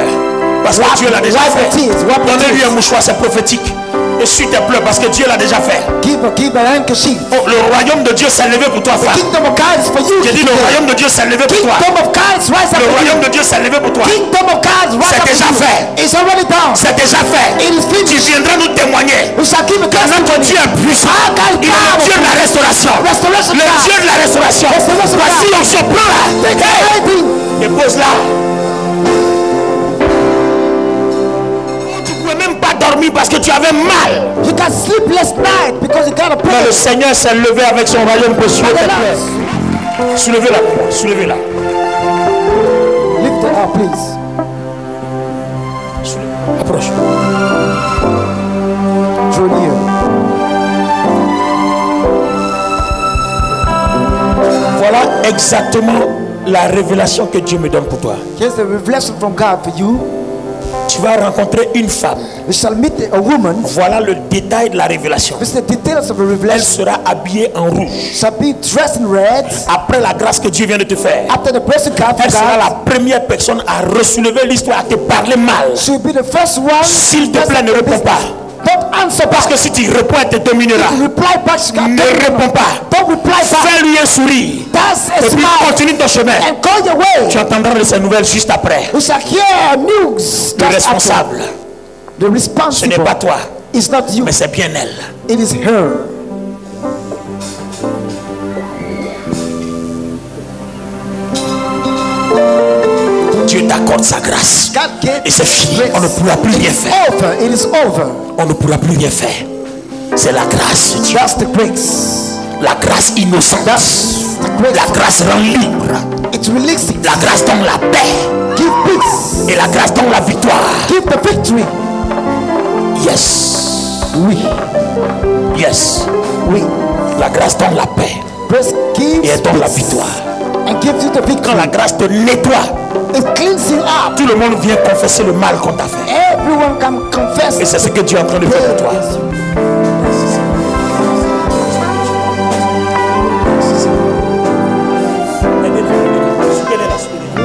[SPEAKER 2] parce que
[SPEAKER 3] Wipe-
[SPEAKER 2] Dieu l'a déjà
[SPEAKER 3] wipe
[SPEAKER 2] fait.
[SPEAKER 3] the tears, wipe the
[SPEAKER 2] Donnez-lui
[SPEAKER 3] tears.
[SPEAKER 2] un mouchoir, c'est prophétique. Essuie tes pleurs parce que Dieu l'a déjà fait.
[SPEAKER 3] Give an handkerchief.
[SPEAKER 2] Oh, le royaume de Dieu s'est levé pour toi, femme.
[SPEAKER 3] Kingdom of God is for you.
[SPEAKER 2] J'ai dit le royaume de Dieu s'est levé pour toi.
[SPEAKER 3] Kingdom of God is rise up
[SPEAKER 2] Le
[SPEAKER 3] for
[SPEAKER 2] royaume
[SPEAKER 3] you.
[SPEAKER 2] de Dieu s'est levé pour toi.
[SPEAKER 3] Kingdom of God is rise
[SPEAKER 2] C'est
[SPEAKER 3] up
[SPEAKER 2] déjà
[SPEAKER 3] for you.
[SPEAKER 2] fait.
[SPEAKER 3] It's already done.
[SPEAKER 2] C'est déjà fait.
[SPEAKER 3] It is
[SPEAKER 2] Tu
[SPEAKER 3] finished.
[SPEAKER 2] viendras nous témoigner
[SPEAKER 3] We shall give a
[SPEAKER 2] que notre
[SPEAKER 3] testimony.
[SPEAKER 2] Dieu est puissant.
[SPEAKER 3] Our God is
[SPEAKER 2] Il est le
[SPEAKER 3] powerful.
[SPEAKER 2] Dieu de la restauration.
[SPEAKER 3] Restoration
[SPEAKER 2] Le
[SPEAKER 3] God.
[SPEAKER 2] Dieu de la restauration.
[SPEAKER 3] Restoration
[SPEAKER 2] Voici
[SPEAKER 3] God.
[SPEAKER 2] on se prend là.
[SPEAKER 3] Take everything.
[SPEAKER 2] Dépose là. Tu ne pouvais même pas dormir parce que tu avais mal.
[SPEAKER 3] You can sleep last night because you got a
[SPEAKER 2] Mais
[SPEAKER 3] pain.
[SPEAKER 2] le Seigneur s'est levé avec son royaume pour soulever tes
[SPEAKER 3] Relax.
[SPEAKER 2] plaies. Soulevez-la, soulevez-la.
[SPEAKER 3] Lift it up, please.
[SPEAKER 2] Approche.
[SPEAKER 3] Draw near.
[SPEAKER 2] Voilà exactement la révélation que Dieu me donne pour toi.
[SPEAKER 3] Here's the revelation from God for you.
[SPEAKER 2] Tu vas rencontrer une femme.
[SPEAKER 3] You shall meet a woman.
[SPEAKER 2] Voilà le détail de la révélation.
[SPEAKER 3] This is the details of the
[SPEAKER 2] Elle
[SPEAKER 3] revelation.
[SPEAKER 2] sera habillée en rouge.
[SPEAKER 3] Shall be dressed in red.
[SPEAKER 2] Après la grâce que Dieu vient de te faire,
[SPEAKER 3] After the person God
[SPEAKER 2] elle sera
[SPEAKER 3] God,
[SPEAKER 2] la première personne à ressoulever l'histoire, à te parler mal.
[SPEAKER 3] she'll be the first one.
[SPEAKER 2] S'il te plaît, ne réponds pas.
[SPEAKER 3] Don't answer
[SPEAKER 2] Parce
[SPEAKER 3] back.
[SPEAKER 2] que si tu réponds, elle te dominera.
[SPEAKER 3] Reply back. She got
[SPEAKER 2] Ne réponds pas.
[SPEAKER 3] Don't reply back.
[SPEAKER 2] Fais-lui un sourire.
[SPEAKER 3] That's a
[SPEAKER 2] Et puis
[SPEAKER 3] smile.
[SPEAKER 2] continue ton chemin.
[SPEAKER 3] And go your way.
[SPEAKER 2] Tu entendras de ces nouvelles juste après.
[SPEAKER 3] We shall hear news.
[SPEAKER 2] Le
[SPEAKER 3] just after.
[SPEAKER 2] responsable,
[SPEAKER 3] The
[SPEAKER 2] ce n'est
[SPEAKER 3] responsible.
[SPEAKER 2] pas toi,
[SPEAKER 3] It's not you.
[SPEAKER 2] mais c'est bien elle.
[SPEAKER 3] It is her.
[SPEAKER 2] Dieu t'accorde sa grâce.
[SPEAKER 3] God gave
[SPEAKER 2] Et c'est fini.
[SPEAKER 3] grace.
[SPEAKER 2] On ne pourra plus rien faire.
[SPEAKER 3] Over. It is over.
[SPEAKER 2] On ne pourra plus rien faire. C'est la grâce de Dieu.
[SPEAKER 3] That's the grace.
[SPEAKER 2] La grâce innocente.
[SPEAKER 3] That's the grace.
[SPEAKER 2] La grâce rend libre.
[SPEAKER 3] It's releasing.
[SPEAKER 2] La grâce donne la paix.
[SPEAKER 3] Give peace.
[SPEAKER 2] Et la grâce donne la victoire.
[SPEAKER 3] Give the victory.
[SPEAKER 2] Yes.
[SPEAKER 3] Oui.
[SPEAKER 2] Yes.
[SPEAKER 3] Oui.
[SPEAKER 2] La grâce donne la paix.
[SPEAKER 3] Grace gives
[SPEAKER 2] Et elle donne la
[SPEAKER 3] peace
[SPEAKER 2] victoire.
[SPEAKER 3] and gives you the
[SPEAKER 2] Quand
[SPEAKER 3] victory.
[SPEAKER 2] la grâce te nettoie,
[SPEAKER 3] It cleans you up.
[SPEAKER 2] tout le monde vient confesser le mal qu'on t'a fait.
[SPEAKER 3] Everyone can confess.
[SPEAKER 2] Et c'est ce que Dieu est en train de faire pour toi.
[SPEAKER 3] against you.
[SPEAKER 2] Aidez-la, soutenez-la, soutenez-la.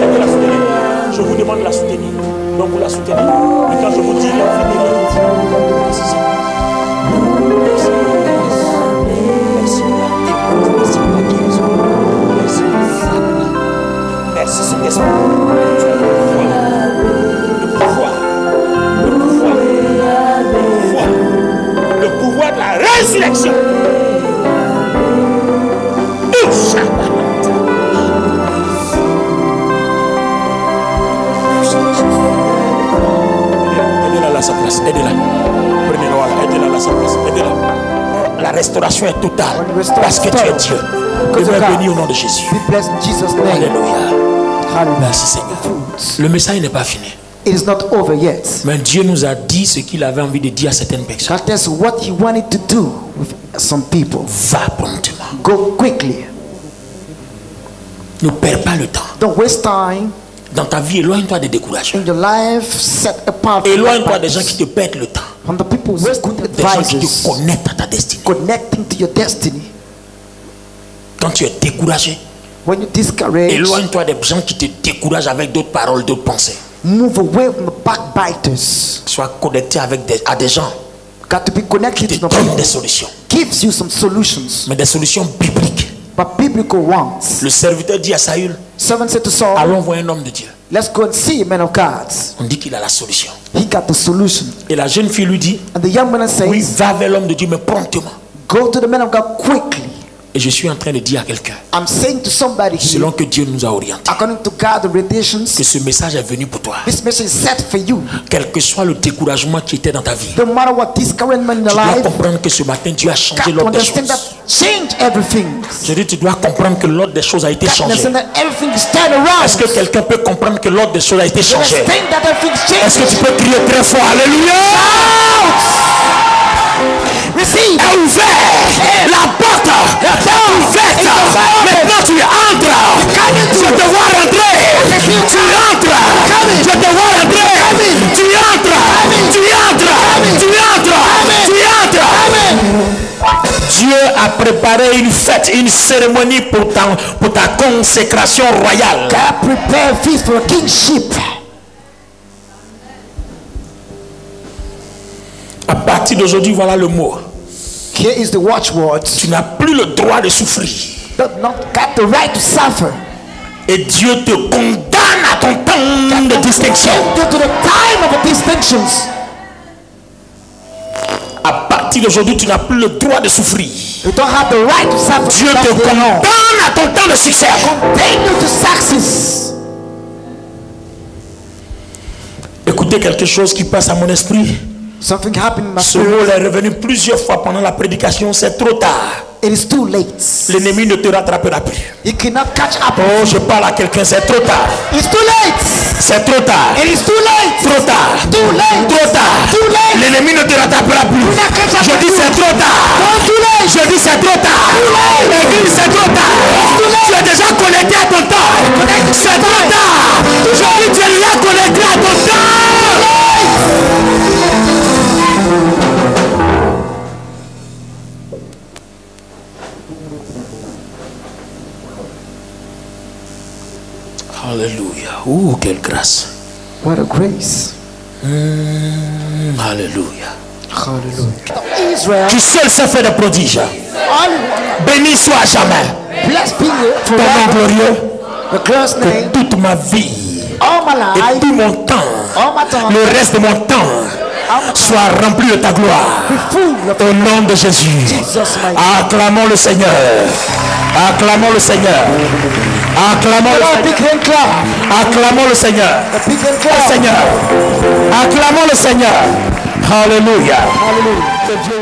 [SPEAKER 2] Aidez-la, soutenez-la. Je vous demande de la soutenir. Donc vous la soutenez. Et quand je vous dis, Merci Seigneur. Merci pour la guérison. Merci pour la guérison. Merci pour la guérison. Merci résurrection. Aidez-la à sa place, aidez-la. Prenez-la, voilà, aidez-la à sa place, aidez-la. La restauration est totale parce que tu es Dieu. Demeure béni au nom de Jésus. Alléluia. Merci Seigneur. Le message n'est pas fini.
[SPEAKER 3] It is not over yet.
[SPEAKER 2] Mais Dieu nous a dit ce qu'il avait envie de dire à certaines personnes.
[SPEAKER 3] That is what he wanted to do with some people.
[SPEAKER 2] Va promptement.
[SPEAKER 3] Go quickly.
[SPEAKER 2] Ne perds pas le temps.
[SPEAKER 3] Don't waste time.
[SPEAKER 2] Dans ta vie, éloigne-toi des découragements.
[SPEAKER 3] In your life, set apart.
[SPEAKER 2] Éloigne-toi des gens qui te perdent le temps.
[SPEAKER 3] From the people with good
[SPEAKER 2] Des gens qui
[SPEAKER 3] advices.
[SPEAKER 2] te connectent à ta destinée.
[SPEAKER 3] Connecting to your destiny.
[SPEAKER 2] Quand tu es découragé,
[SPEAKER 3] When you're discouraged,
[SPEAKER 2] éloigne-toi des gens qui te découragent avec d'autres paroles, d'autres pensées.
[SPEAKER 3] move away from the backbiters.
[SPEAKER 2] Sois connecté à des gens
[SPEAKER 3] Got to be
[SPEAKER 2] qui
[SPEAKER 3] connected
[SPEAKER 2] te
[SPEAKER 3] to the
[SPEAKER 2] donnent
[SPEAKER 3] people.
[SPEAKER 2] des solutions.
[SPEAKER 3] Gives you some solutions,
[SPEAKER 2] Mais des solutions bibliques.
[SPEAKER 3] but biblical ones.
[SPEAKER 2] Le serviteur dit à Saül,
[SPEAKER 3] Servant said to Saul,
[SPEAKER 2] allons voir un homme de Dieu.
[SPEAKER 3] let's go and see a man of God.
[SPEAKER 2] On dit qu'il a la solution.
[SPEAKER 3] He got the solution.
[SPEAKER 2] Et la jeune fille lui dit,
[SPEAKER 3] And the young man
[SPEAKER 2] oui,
[SPEAKER 3] says,
[SPEAKER 2] va vers l'homme de Dieu, mais promptement.
[SPEAKER 3] go to the man of God quickly.
[SPEAKER 2] Et je suis en train de dire à quelqu'un,
[SPEAKER 3] I'm saying to somebody here,
[SPEAKER 2] selon que Dieu nous a orientés,
[SPEAKER 3] according to God, the
[SPEAKER 2] que
[SPEAKER 3] radiations,
[SPEAKER 2] ce message est venu pour toi.
[SPEAKER 3] this message is set for you.
[SPEAKER 2] Quel que soit le découragement qui était dans ta vie,
[SPEAKER 3] No matter what discouragement in
[SPEAKER 2] tu
[SPEAKER 3] your
[SPEAKER 2] dois
[SPEAKER 3] life,
[SPEAKER 2] comprendre que ce matin, Dieu a changé
[SPEAKER 3] got to
[SPEAKER 2] l'ordre des
[SPEAKER 3] understand that
[SPEAKER 2] choses.
[SPEAKER 3] change everything.
[SPEAKER 2] Je dis, tu dois comprendre que l'ordre des choses a été
[SPEAKER 3] Got to
[SPEAKER 2] changé.
[SPEAKER 3] understand that everything is turned around.
[SPEAKER 2] Est-ce que quelqu'un peut comprendre que l'ordre des choses a été changé?
[SPEAKER 3] Understand that everything
[SPEAKER 2] Est-ce que tu
[SPEAKER 3] changed.
[SPEAKER 2] peux crier très fort? Alléluia!
[SPEAKER 3] Receive.
[SPEAKER 2] Est ouvert. La porte est ouverte. Maintenant tu entres. Je te vois rentrer. Tu entres. Je te vois rentrer. Tu entres. Tu entres. Tu entres. Tu entres. Dieu a préparé une fête, une cérémonie pour ta consécration royale.
[SPEAKER 3] God prepare a feast for a kingship.
[SPEAKER 2] À partir d'aujourd'hui, voilà le mot.
[SPEAKER 3] Here is the watchword.
[SPEAKER 2] Tu n'as plus le droit de souffrir.
[SPEAKER 3] You not got the right to suffer.
[SPEAKER 2] Et Dieu te condamne à ton temps de distinction.
[SPEAKER 3] Due to the time of the distinctions.
[SPEAKER 2] À partir d'aujourd'hui, tu n'as plus le droit de souffrir.
[SPEAKER 3] You don't have the right to suffer.
[SPEAKER 2] Dieu te condamne à ton temps de succès.
[SPEAKER 3] Continue to success.
[SPEAKER 2] Écoutez quelque chose qui passe à mon esprit.
[SPEAKER 3] Something happened in my
[SPEAKER 2] Ce
[SPEAKER 3] spirit.
[SPEAKER 2] mot est revenu plusieurs fois pendant la prédication. C'est trop tard.
[SPEAKER 3] It is too late.
[SPEAKER 2] L'ennemi ne te rattrapera plus.
[SPEAKER 3] You cannot catch up.
[SPEAKER 2] Oh, je parle à quelqu'un. C'est trop tard.
[SPEAKER 3] It's too late.
[SPEAKER 2] C'est trop tard.
[SPEAKER 3] It is too late.
[SPEAKER 2] Trop tard.
[SPEAKER 3] Too late.
[SPEAKER 2] Trop tard.
[SPEAKER 3] Too late.
[SPEAKER 2] L'ennemi ne te rattrapera plus. Je dis c'est trop tard.
[SPEAKER 3] Too late.
[SPEAKER 2] Je dis c'est trop tard. L'église c'est trop tard. Tu es déjà connecté à ton temps. C'est trop tard. Je dis tu es déjà connecté à ton temps. Alléluia. Oh, quelle grâce.
[SPEAKER 3] What a grace.
[SPEAKER 2] Alléluia.
[SPEAKER 3] Hallelujah. Israel.
[SPEAKER 2] Qui seul sait faire des prodiges. Béni soit à jamais.
[SPEAKER 3] Blessed be you
[SPEAKER 2] Ton nom
[SPEAKER 3] forever.
[SPEAKER 2] glorieux.
[SPEAKER 3] The glorious name.
[SPEAKER 2] Que toute ma vie
[SPEAKER 3] All my
[SPEAKER 2] et
[SPEAKER 3] life.
[SPEAKER 2] tout mon temps,
[SPEAKER 3] All my time.
[SPEAKER 2] le reste de mon temps, soit rempli de ta gloire.
[SPEAKER 3] Be full of
[SPEAKER 2] Au nom de Jésus.
[SPEAKER 3] Jesus, my
[SPEAKER 2] Acclamons le Seigneur. Acclamons le Seigneur. Acclamons le
[SPEAKER 3] God.
[SPEAKER 2] Seigneur.
[SPEAKER 3] Big hand clap.
[SPEAKER 2] Acclamons le Seigneur.
[SPEAKER 3] A big hand
[SPEAKER 2] Le
[SPEAKER 3] clap.
[SPEAKER 2] Seigneur. Acclamons le Seigneur. Alléluia.
[SPEAKER 3] Hallelujah.
[SPEAKER 2] Que Dieu